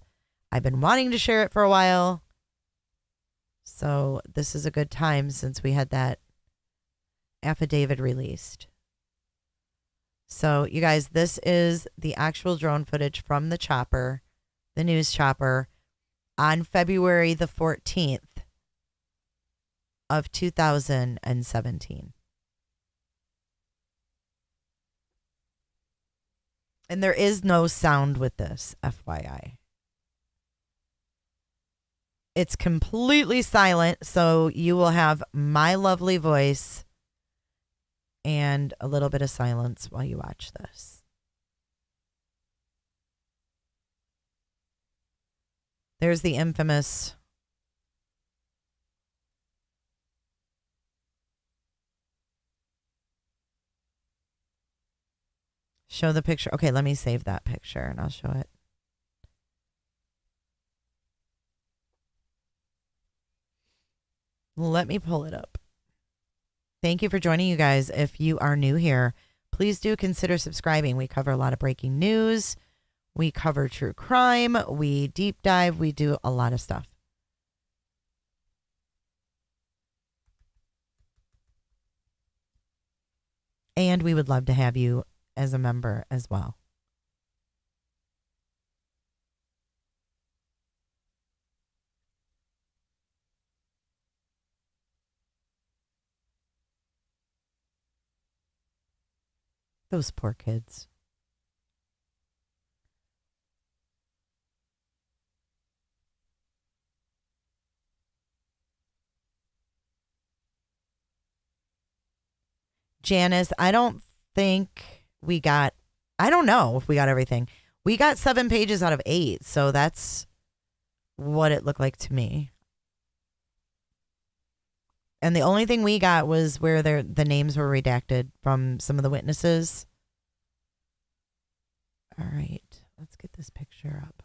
I've been wanting to share it for a while. So this is a good time since we had that affidavit released. So you guys, this is the actual drone footage from the chopper, the news chopper, on February the 14th of 2017. And there is no sound with this, FYI. It's completely silent, so you will have my lovely voice and a little bit of silence while you watch this. There's the infamous show the picture. Okay, let me save that picture and I'll show it. Let me pull it up. Thank you for joining, you guys. If you are new here, please do consider subscribing. We cover a lot of breaking news. We cover true crime. We deep dive. We do a lot of stuff. And we would love to have you as a member as well. Those poor kids. Janice, I don't know if we got everything. We got 7 pages out of 8, so that's what it looked like to me. And the only thing we got was where the names were redacted from some of the witnesses. All right, let's get this picture up.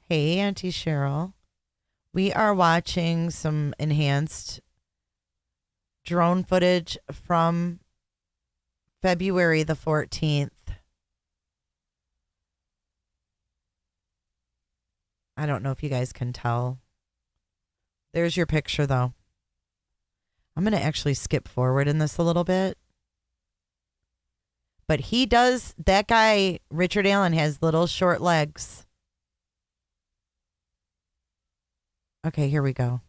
Hey, Auntie Cheryl. We are watching some enhanced drone footage from February the 14th. I don't know if you guys can tell. There's your picture, though. I'm going to actually skip forward in this a little bit. But that guy, Richard Allen, has little short legs. Okay, here we go.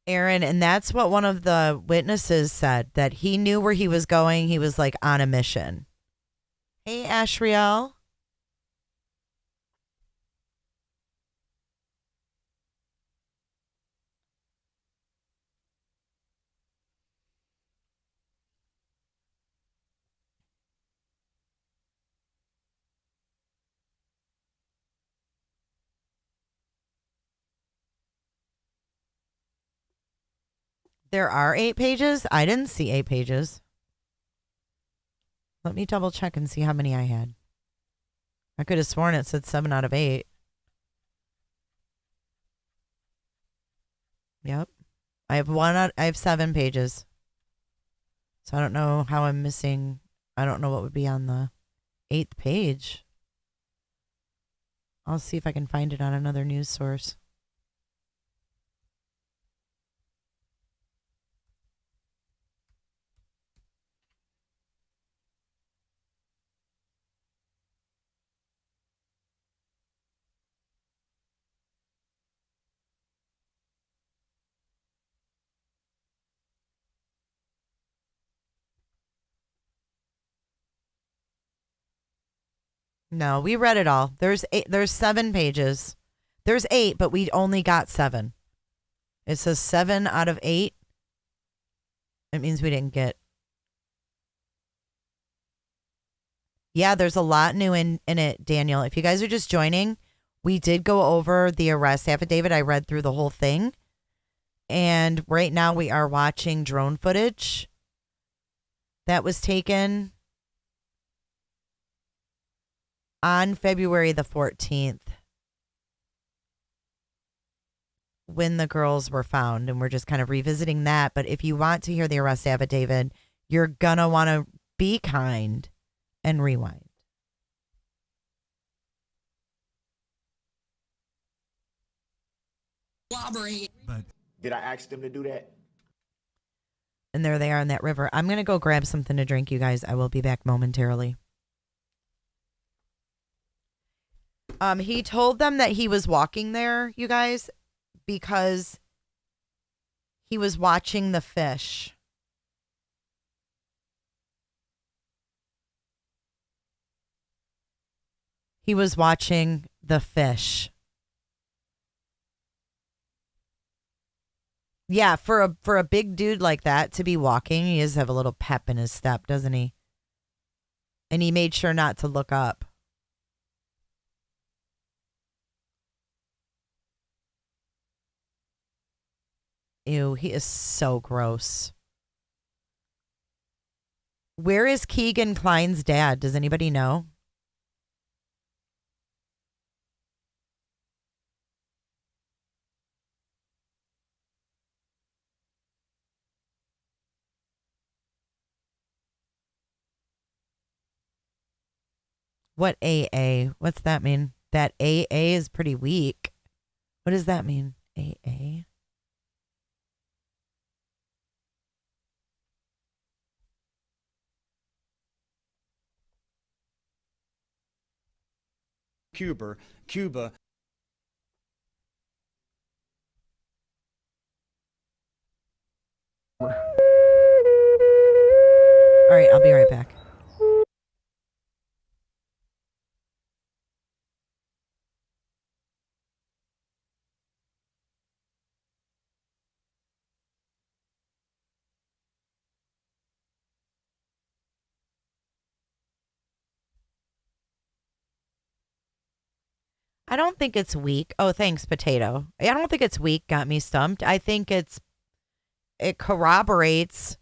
Aaron, and that's what one of the witnesses said, that he knew where he was going. He was like on a mission. Hey, Ashriel. There are 8 pages? I didn't see 8 pages. Let me double check and see how many I had. I could have sworn it said 7 out of 8. Yep. I have 7 pages. So I don't know how I'm missing. I don't know what would be on the 8th page. I'll see if I can find it on another news source. No, we read it all. There's 7 pages. There's 8, but we only got 7. It says 7 out of 8. It means we didn't get. Yeah, there's a lot new in it, Daniel. If you guys are just joining, we did go over the arrest affidavit. I read through the whole thing. And right now we are watching drone footage that was taken on February the 14th when the girls were found. And we're just kind of revisiting that. But if you want to hear the arrest affidavit, you're going to want to be kind and rewind. But did I ask them to do that? And there they are in that river. I'm going to go grab something to drink, you guys. I will be back momentarily. He told them that he was walking there, you guys, because he was watching the fish. He was watching the fish. Yeah, for a big dude like that to be walking, he does have a little pep in his step, doesn't he? And he made sure not to look up. Ew, he is so gross. Where is Keegan Klein's dad? Does anybody know? What AA? What's that mean? That AA is pretty weak. What does that mean? AA? Cuba. All right, I'll be right back. I don't think it's weak. Oh, thanks, potato. I don't think it's weak. Got me stumped. I think it corroborates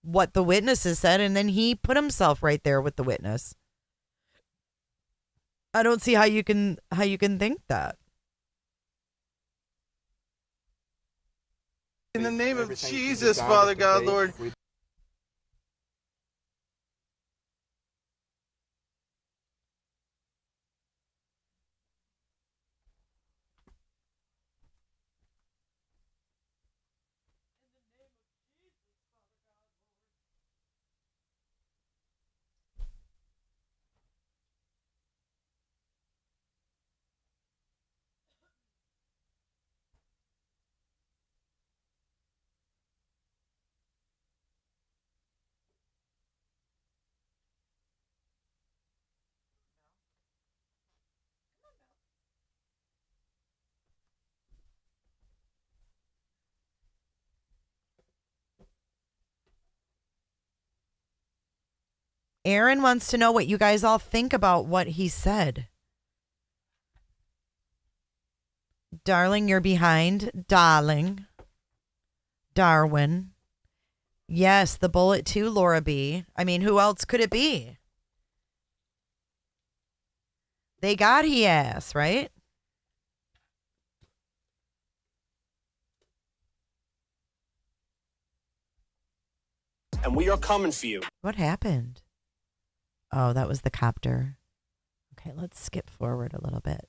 what the witnesses said, and then he put himself right there with the witness. I don't see how you can think that. In the name of Jesus, Father God, Lord. Aaron wants to know what you guys all think about what he said. Darling, you're behind. Darling. Darwin. Yes, the bullet too, Laura B. I mean, who else could it be? They got he ass, right? And we are coming for you. What happened? Oh, that was the copter. Okay, let's skip forward a little bit.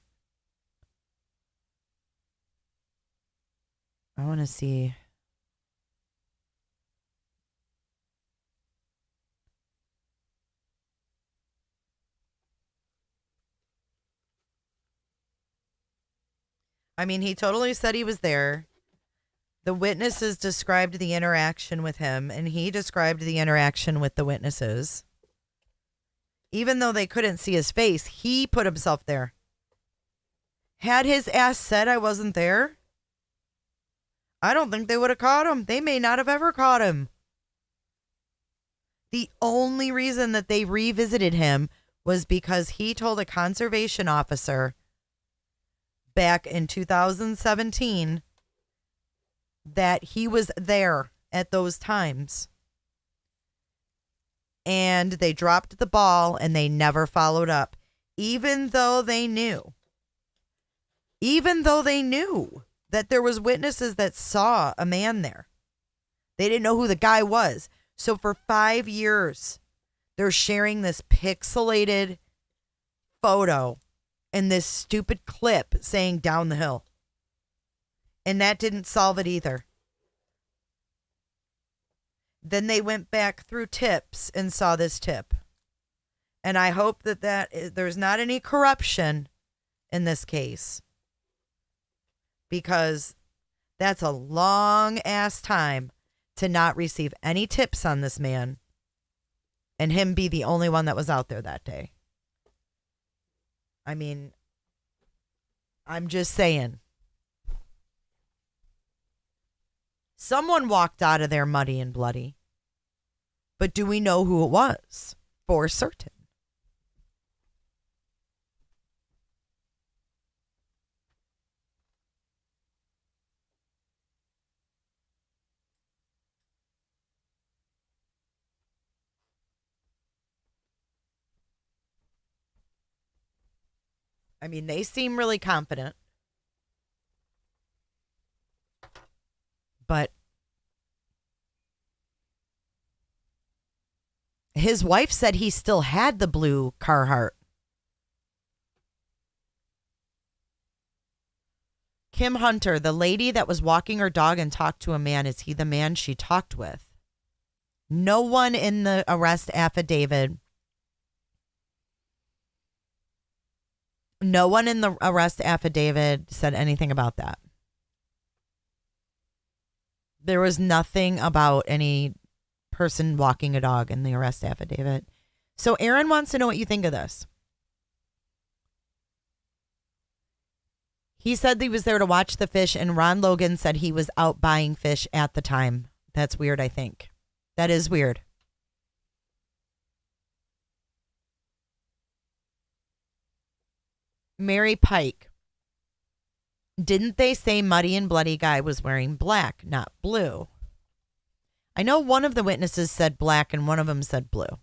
I want to see. I mean, he totally said he was there. The witnesses described the interaction with him, and he described the interaction with the witnesses. Even though they couldn't see his face, he put himself there. Had his ass said I wasn't there, I don't think they would have caught him. They may not have ever caught him. The only reason that they revisited him was because he told a conservation officer back in 2017 that he was there at those times. And they dropped the ball and they never followed up, even though they knew that there was witnesses that saw a man there. They didn't know who the guy was. So for 5 years, they're sharing this pixelated photo and this stupid clip saying down the hill. And that didn't solve it either. Then they went back through tips and saw this tip. And I hope that there's not any corruption in this case. Because that's a long ass time to not receive any tips on this man. And him be the only one that was out there that day. I mean, I'm just saying. Someone walked out of there muddy and bloody. But do we know who it was for certain? I mean, they seem really confident. But his wife said he still had the blue Carhartt. Kim Hunter, the lady that was walking her dog and talked to a man, is he the man she talked with? No one in the arrest affidavit. No one in the arrest affidavit said anything about that. There was nothing about any person walking a dog in the arrest affidavit. So Aaron wants to know what you think of this. He said he was there to watch the fish, and Ron Logan said he was out buying fish at the time. That's weird, I think. That is weird. Mary Pike. Didn't they say Muddy and Bloody Guy was wearing black, not blue? I know one of the witnesses said black and one of them said blue.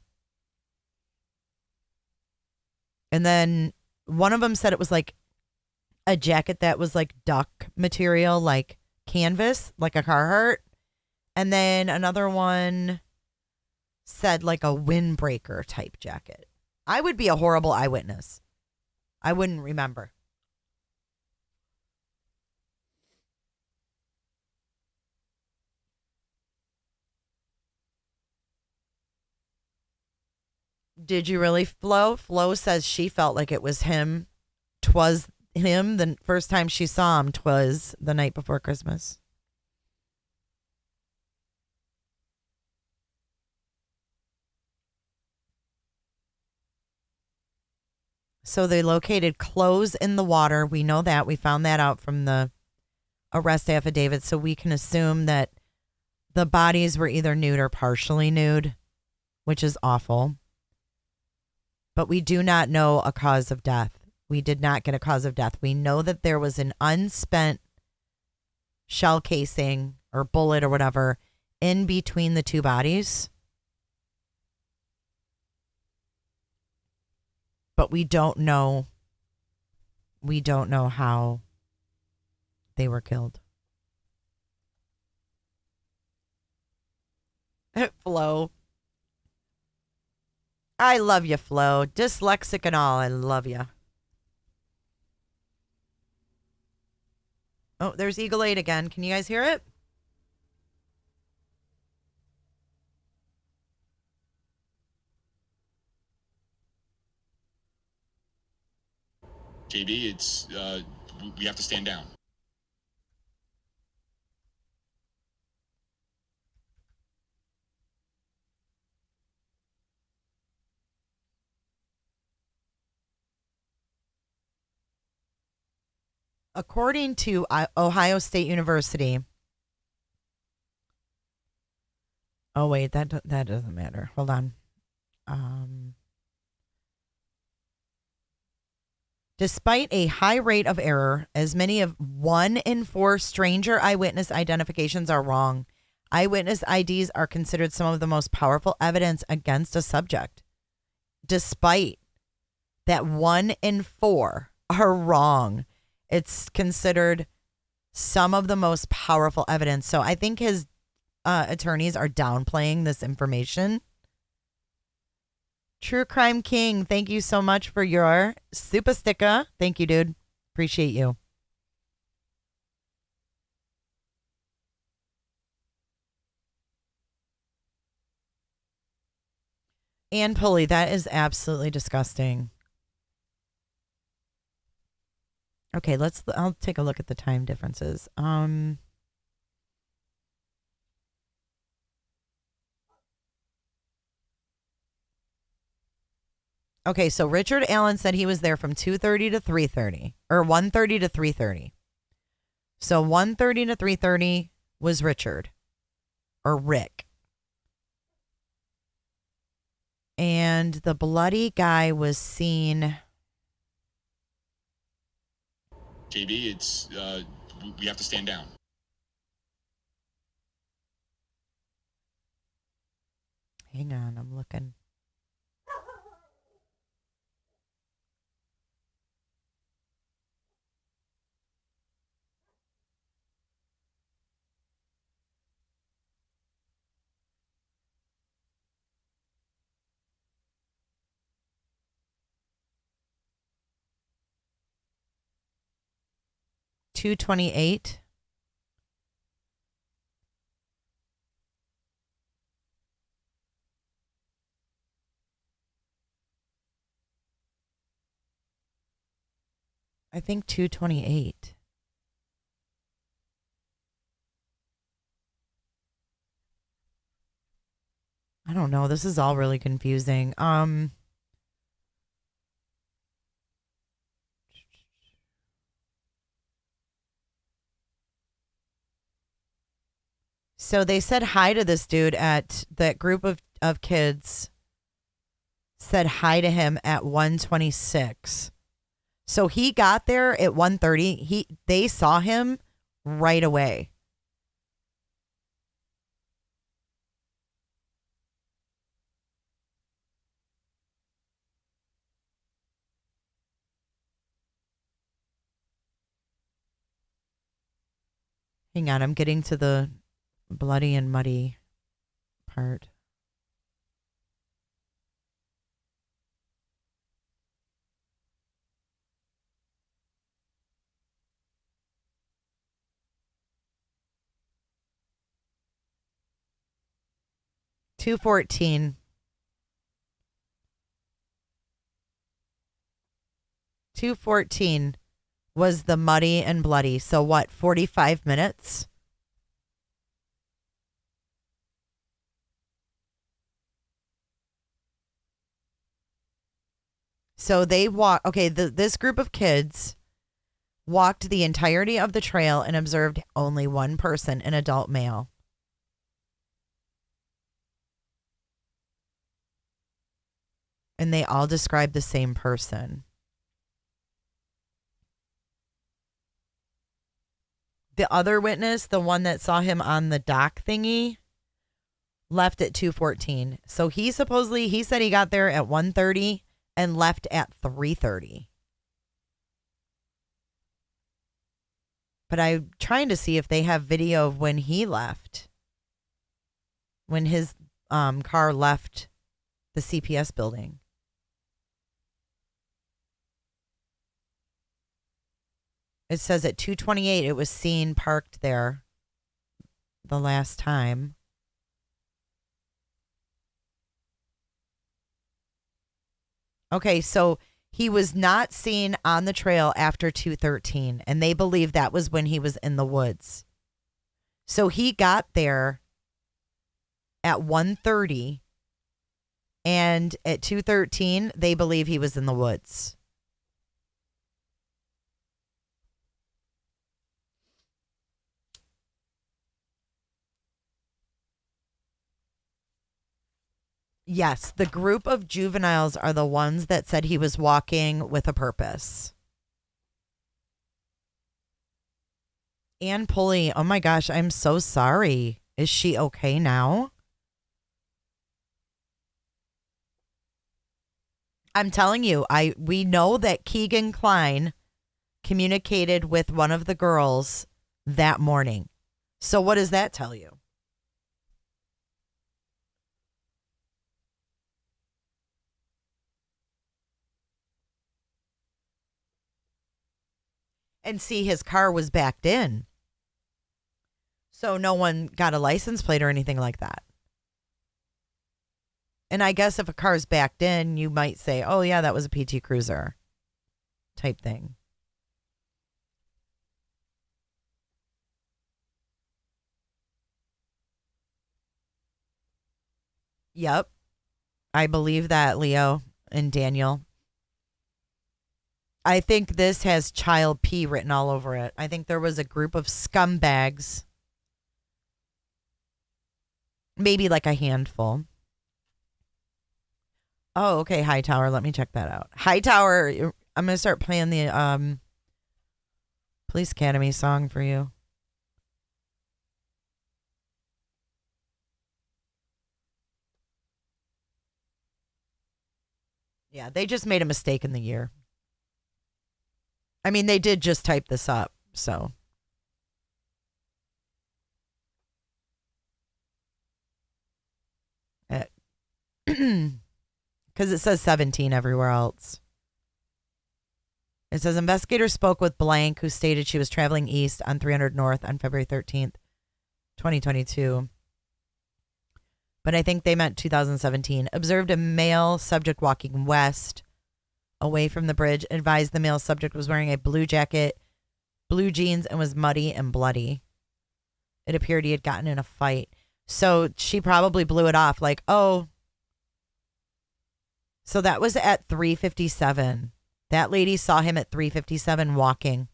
And then one of them said it was like a jacket that was like duck material, like canvas, like a Carhartt. And then another one said like a windbreaker type jacket. I would be a horrible eyewitness. I wouldn't remember. Did you really, Flo? Flo says she felt like it was him. 'Twas him. The first time she saw him 'twas the night before Christmas. So they located clothes in the water. We know that. We found that out from the arrest affidavit. So we can assume that the bodies were either nude or partially nude, which is awful. But we do not know a cause of death. We did not get a cause of death. We know that there was an unspent shell casing or bullet or whatever in between the two bodies. But we don't know. We don't know how they were killed. Flo. I love you, Flo. Dyslexic and all, I love you. Oh, there's Eagle 8 again. Can you guys hear it? JB, we have to stand down. According to Ohio State University. Oh, wait, that doesn't matter. Hold on. Despite a high rate of error, as many of 1 in 4 stranger eyewitness identifications are wrong. Eyewitness IDs are considered some of the most powerful evidence against a subject. Despite that 1 in 4 are wrong, it's considered some of the most powerful evidence. So I think his attorneys are downplaying this information. True Crime King, thank you so much for your super sticker. Thank you, dude. Appreciate you. Ann Pulley, that is absolutely disgusting. Okay, I'll take a look at the time differences. Okay, so Richard Allen said he was there from 2:30 to 3:30, or 1:30 to 3:30. So 1:30 to 3:30 was Richard, or Rick. And the bloody guy was seen. JB, we have to stand down. Hang on, I'm looking. 2:28. I think 2:28. I don't know. This is all really confusing. So they said hi to this dude at that group of kids said hi to him at 1:26. So he got there at 1:30. They saw him right away. Hang on, I'm getting to the bloody and muddy part. $2:14. 2:14 was the muddy and bloody. So what, 45 minutes? So they walk. Okay, this group of kids walked the entirety of the trail and observed only one person, an adult male. And they all described the same person. The other witness, the one that saw him on the dock thingy, left at 2:14. So he said he got there at 1:30 and left at 3:30. But I'm trying to see if they have video of when he left. When his car left the CPS building. It says at 2:28 it was seen parked there the last time. Okay, so he was not seen on the trail after 2:13, and they believe that was when he was in the woods. So he got there at 1:30, and at 2:13 they believe he was in the woods. Yes, the group of juveniles are the ones that said he was walking with a purpose. Ann Pulley, oh my gosh, I'm so sorry. Is she okay now? I'm telling you, we know that Keegan Klein communicated with one of the girls that morning. So what does that tell you? And see, his car was backed in. So no one got a license plate or anything like that. And I guess if a car's backed in, you might say, oh, yeah, that was a PT Cruiser type thing. Yep. I believe that, Leo and Daniel. I think this has child P written all over it. I think there was a group of scumbags. Maybe like a handful. Oh, okay, Hightower. Let me check that out. Hightower, I'm going to start playing the Police Academy song for you. Yeah, they just made a mistake in the year. I mean, they did just type this up, so. Because it says 17 everywhere else. It says investigators spoke with Blank, who stated she was traveling east on 300 North on February 13th, 2022. But I think they meant 2017. Observed a male subject walking west away from the bridge. Advised the male subject was wearing a blue jacket, blue jeans, and was muddy and bloody. It appeared he had gotten in a fight. So she probably blew it off like, oh. So that was at 3:57. That lady saw him at 3:57 walking.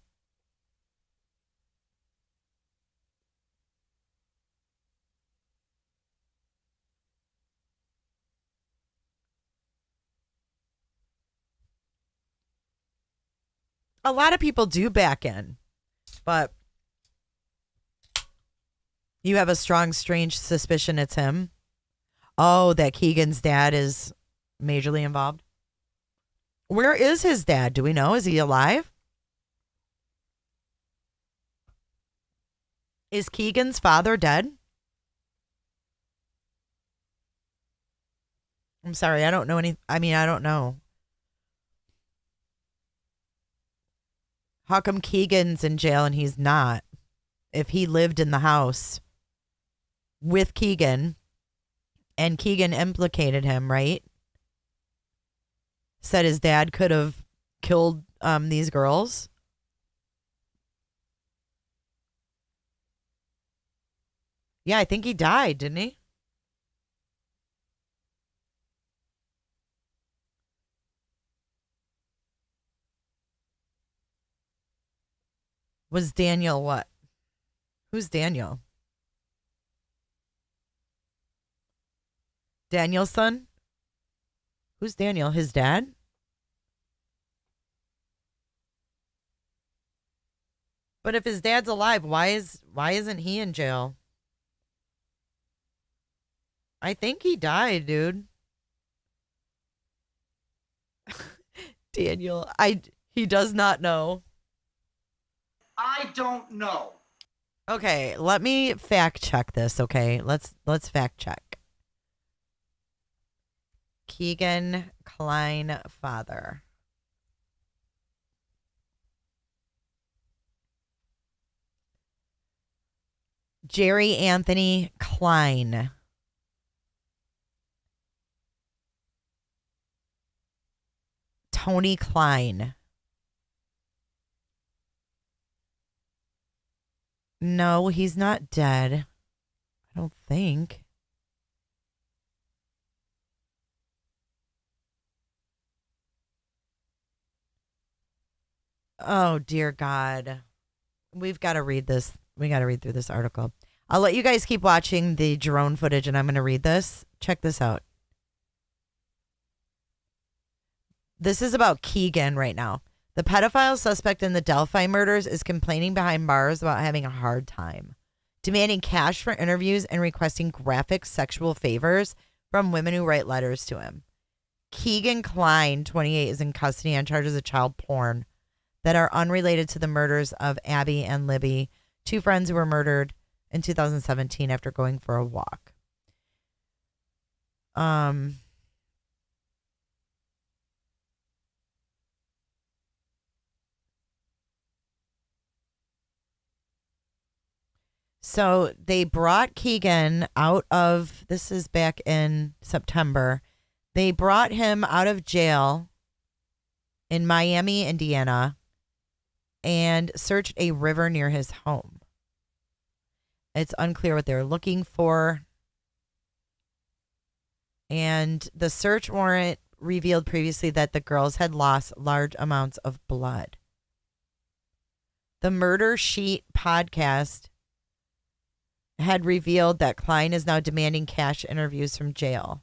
A lot of people do back in, but you have a strong, strange suspicion it's him. Oh, that Keegan's dad is majorly involved. Where is his dad? Do we know? Is he alive? Is Keegan's father dead? I'm sorry, I don't know I don't know. How come Keegan's in jail and he's not? If he lived in the house with Keegan and Keegan implicated him, right? Said his dad could have killed these girls. Yeah, I think he died, didn't he? Was Daniel what? Who's Daniel? Daniel's son? Who's Daniel? His dad? But if his dad's alive, why isn't he in jail? I think he died, dude. Daniel, he does not know. I don't know. Okay, let me fact check this, okay? Let's fact check. Keegan Klein father. Jerry Anthony Klein. Tony Klein. No, he's not dead. I don't think. Oh, dear God. We've got to read this. We got to read through this article. I'll let you guys keep watching the drone footage and I'm going to read this. Check this out. This is about Keegan right now. The pedophile suspect in the Delphi murders is complaining behind bars about having a hard time, demanding cash for interviews and requesting graphic sexual favors from women who write letters to him. Keegan Klein, 28, is in custody on charges of child porn that are unrelated to the murders of Abby and Libby, two friends who were murdered in 2017 after going for a walk. So they brought Keegan out of, this is back in September. They brought him out of jail in Miami, Indiana, and searched a river near his home. It's unclear what they're looking for. And the search warrant revealed previously that the girls had lost large amounts of blood. The Murder Sheet podcast had revealed that Klein is now demanding cash interviews from jail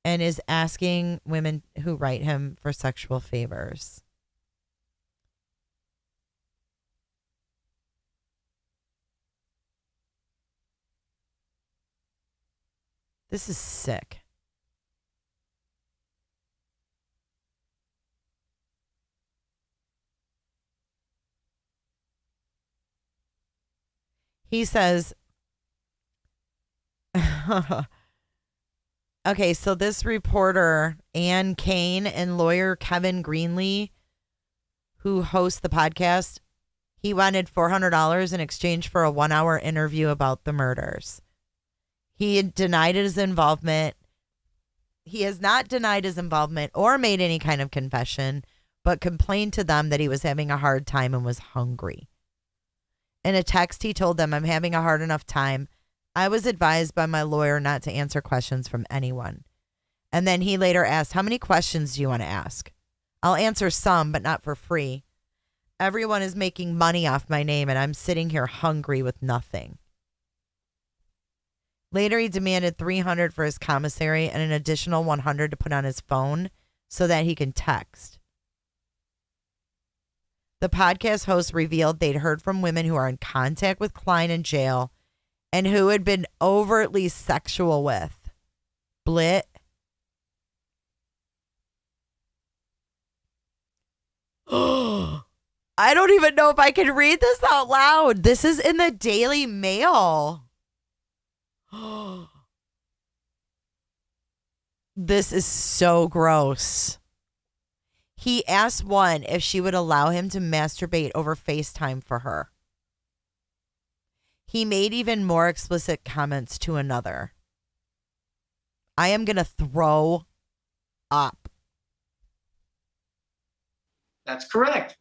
and is asking women who write him for sexual favors. This is sick. He says, okay, so this reporter, Ann Kane, and lawyer Kevin Greenlee who hosts the podcast, he wanted $400 in exchange for a 1-hour interview about the murders. He had denied his involvement. He has not denied his involvement or made any kind of confession, but complained to them that he was having a hard time and was hungry. In a text, he told them, "I'm having a hard enough time. I was advised by my lawyer not to answer questions from anyone." And then he later asked, "How many questions do you want to ask? I'll answer some, but not for free. Everyone is making money off my name, and I'm sitting here hungry with nothing." Later, he demanded $300 for his commissary and an additional $100 to put on his phone so that he can text. The podcast host revealed they'd heard from women who are in contact with Klein in jail and who had been overtly sexual with Blit. I don't even know if I can read this out loud. This is in the Daily Mail. This is so gross. He asked one if she would allow him to masturbate over FaceTime for her. He made even more explicit comments to another. I am going to throw up. That's correct.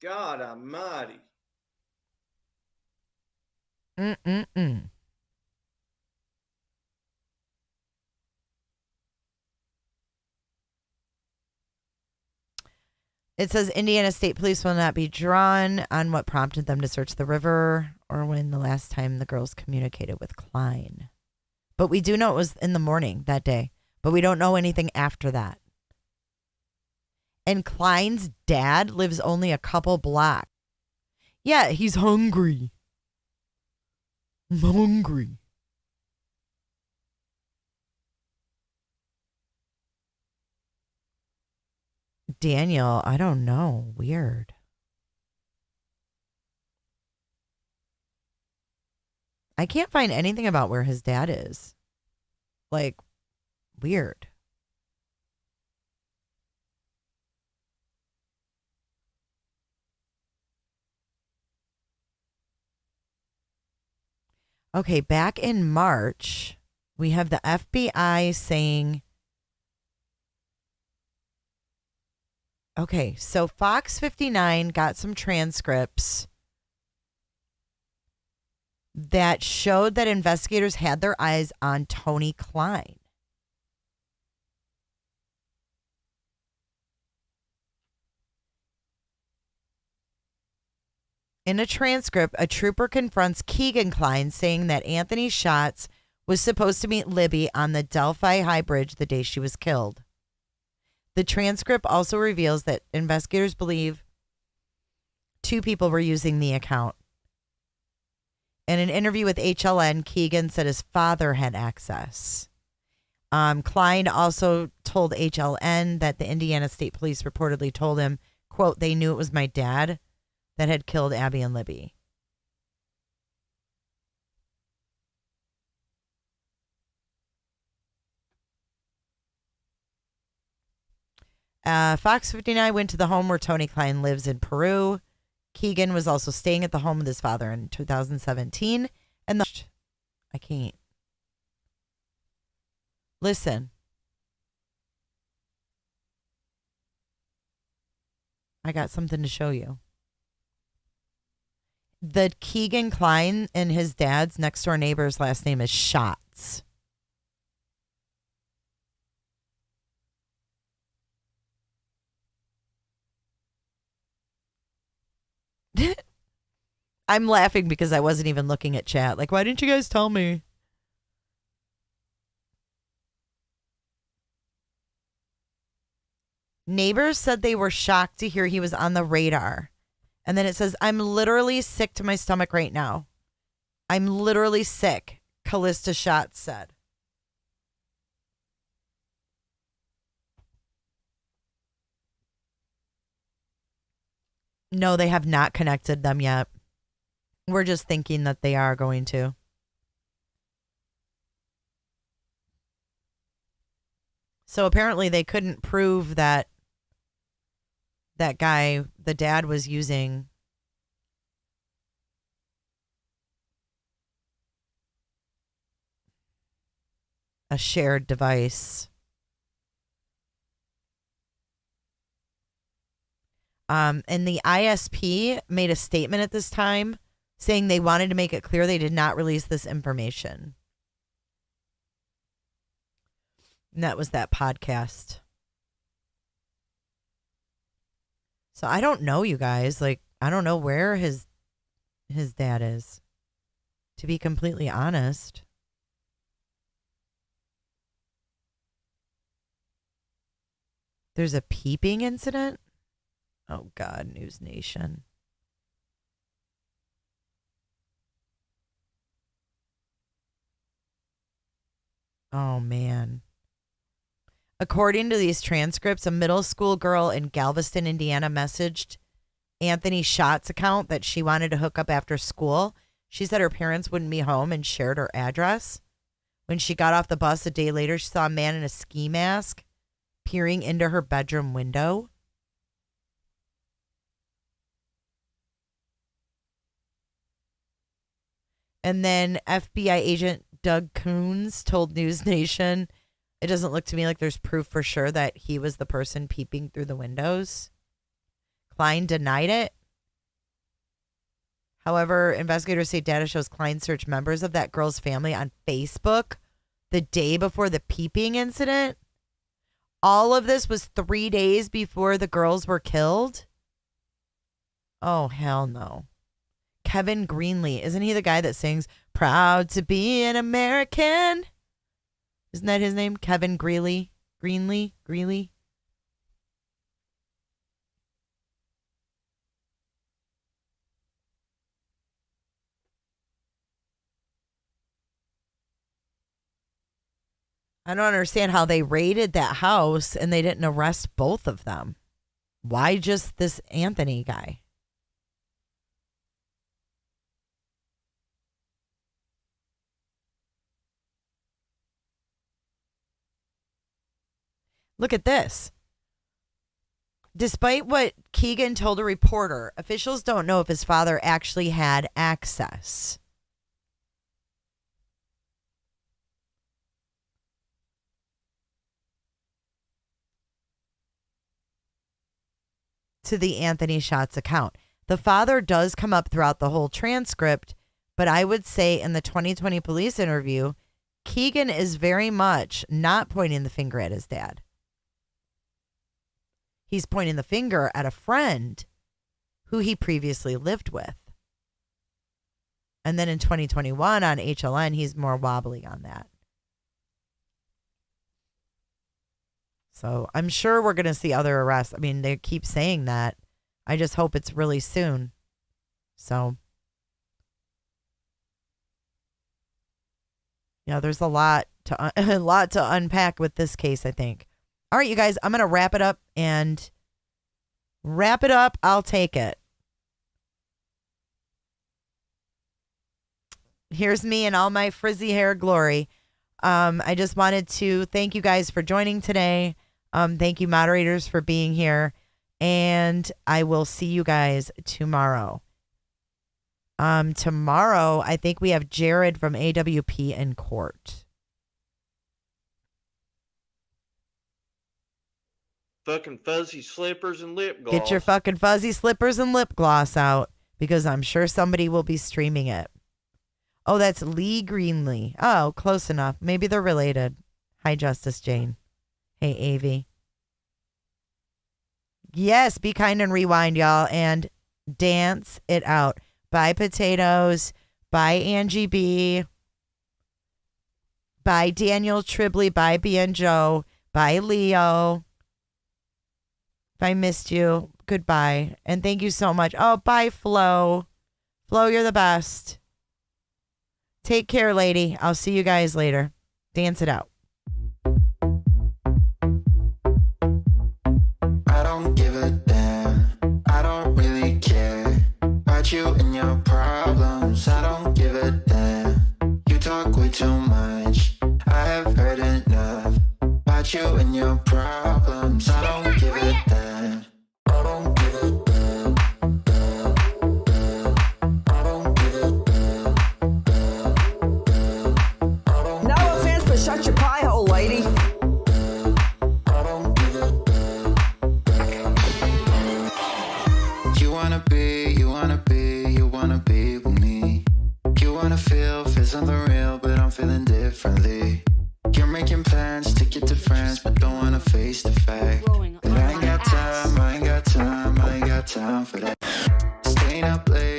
God almighty. It says Indiana State Police will not be drawn on what prompted them to search the river or when the last time the girls communicated with Klein. But we do know it was in the morning that day, but we don't know anything after that. And Klein's dad lives only a couple blocks. Yeah, he's hungry. I'm hungry. Daniel, I don't know. Weird. I can't find anything about where his dad is. Like, weird. Okay, back in March, we have the FBI saying, okay, so Fox 59 got some transcripts that showed that investigators had their eyes on Tony Klein. In a transcript, a trooper confronts Keegan Klein saying that Anthony Schatz was supposed to meet Libby on the Delphi High Bridge the day she was killed. The transcript also reveals that investigators believe two people were using the account. In an interview with HLN, Keegan said his father had access. Klein also told HLN that the Indiana State Police reportedly told him, quote, "They knew it was my dad that had killed Abby and Libby." Fox 59 went to the home where Tony Klein lives in Peru. Keegan was also staying at the home with his father in 2017. And I can't. Listen. I got something to show you. The Keegan Klein and his dad's next door neighbor's last name is Schatz. I'm laughing because I wasn't even looking at chat. Like, why didn't you guys tell me? Neighbors said they were shocked to hear he was on the radar. And then it says, "I'm literally sick to my stomach right now. I'm literally sick," Callista Schatz said. No, they have not connected them yet. We're just thinking that they are going to. So apparently they couldn't prove that guy, the dad, was using a shared device. And the ISP made a statement at this time saying they wanted to make it clear they did not release this information. And that was that podcast. So I don't know, you guys. Like, I don't know where his dad is, to be completely honest. There's a peeping incident? Oh, God, News Nation. Oh, man. According to these transcripts, a middle school girl in Galveston, Indiana messaged Anthony Schott's account that she wanted to hook up after school. She said her parents wouldn't be home and shared her address. When she got off the bus a day later, she saw a man in a ski mask peering into her bedroom window. And then FBI agent Doug Coons told News Nation, it doesn't look to me like there's proof for sure that he was the person peeping through the windows. Klein denied it. However, investigators say data shows Klein searched members of that girl's family on Facebook the day before the peeping incident. All of this was 3 days before the girls were killed. Oh, hell no. Kevin Greenlee. Isn't he the guy that sings, "Proud to be an American"? Isn't that his name? Kevin Greenlee? Greeley? I don't understand how they raided that house and they didn't arrest both of them. Why just this Anthony guy? Look at this. Despite what Keegan told a reporter, officials don't know if his father actually had access. To the Anthony Schott's account. The father does come up throughout the whole transcript, but I would say in the 2020 police interview, Keegan is very much not pointing the finger at his dad. He's pointing the finger at a friend who he previously lived with. And then in 2021 on HLN, he's more wobbly on that. So I'm sure we're going to see other arrests. I mean, they keep saying that. I just hope it's really soon. So, yeah, there's a lot to unpack with this case, I think. All right, you guys, I'm going to wrap it up. I'll take it. Here's me in all my frizzy hair glory. I just wanted to thank you guys for joining today. Thank you, moderators, for being here. And I will see you guys tomorrow. Tomorrow, I think we have Jared from AWP in court. Fucking fuzzy slippers and lip gloss. Get your fucking fuzzy slippers and lip gloss out, because I'm sure somebody will be streaming it. Oh, that's Lee Greenlee. Oh, close enough. Maybe they're related. Hi, Justice Jane. Hey, Avi. Yes, be kind and rewind, y'all, and dance it out. Bye, potatoes. Bye, Angie B. Bye, Daniel Tribley. Bye, B and Joe. Bye, Leo. If I missed you, goodbye. And thank you so much. Oh, bye, Flo. Flo, you're the best. Take care, lady. I'll see you guys later. Dance it out. I don't give a damn. I don't really care about you and your problems. I don't give a damn. You talk way too much. I have heard enough about about you and your problems. I don't give a damn. I don't give a damn. I don't give a damn. No offense, but shut your pie hole, lady. I don't give a damn. You wanna be with me. You wanna feel something real, but I'm feeling differently. You're making plans to get to friends, but don't wanna face the fact that I ain't got time for that. Staying up late.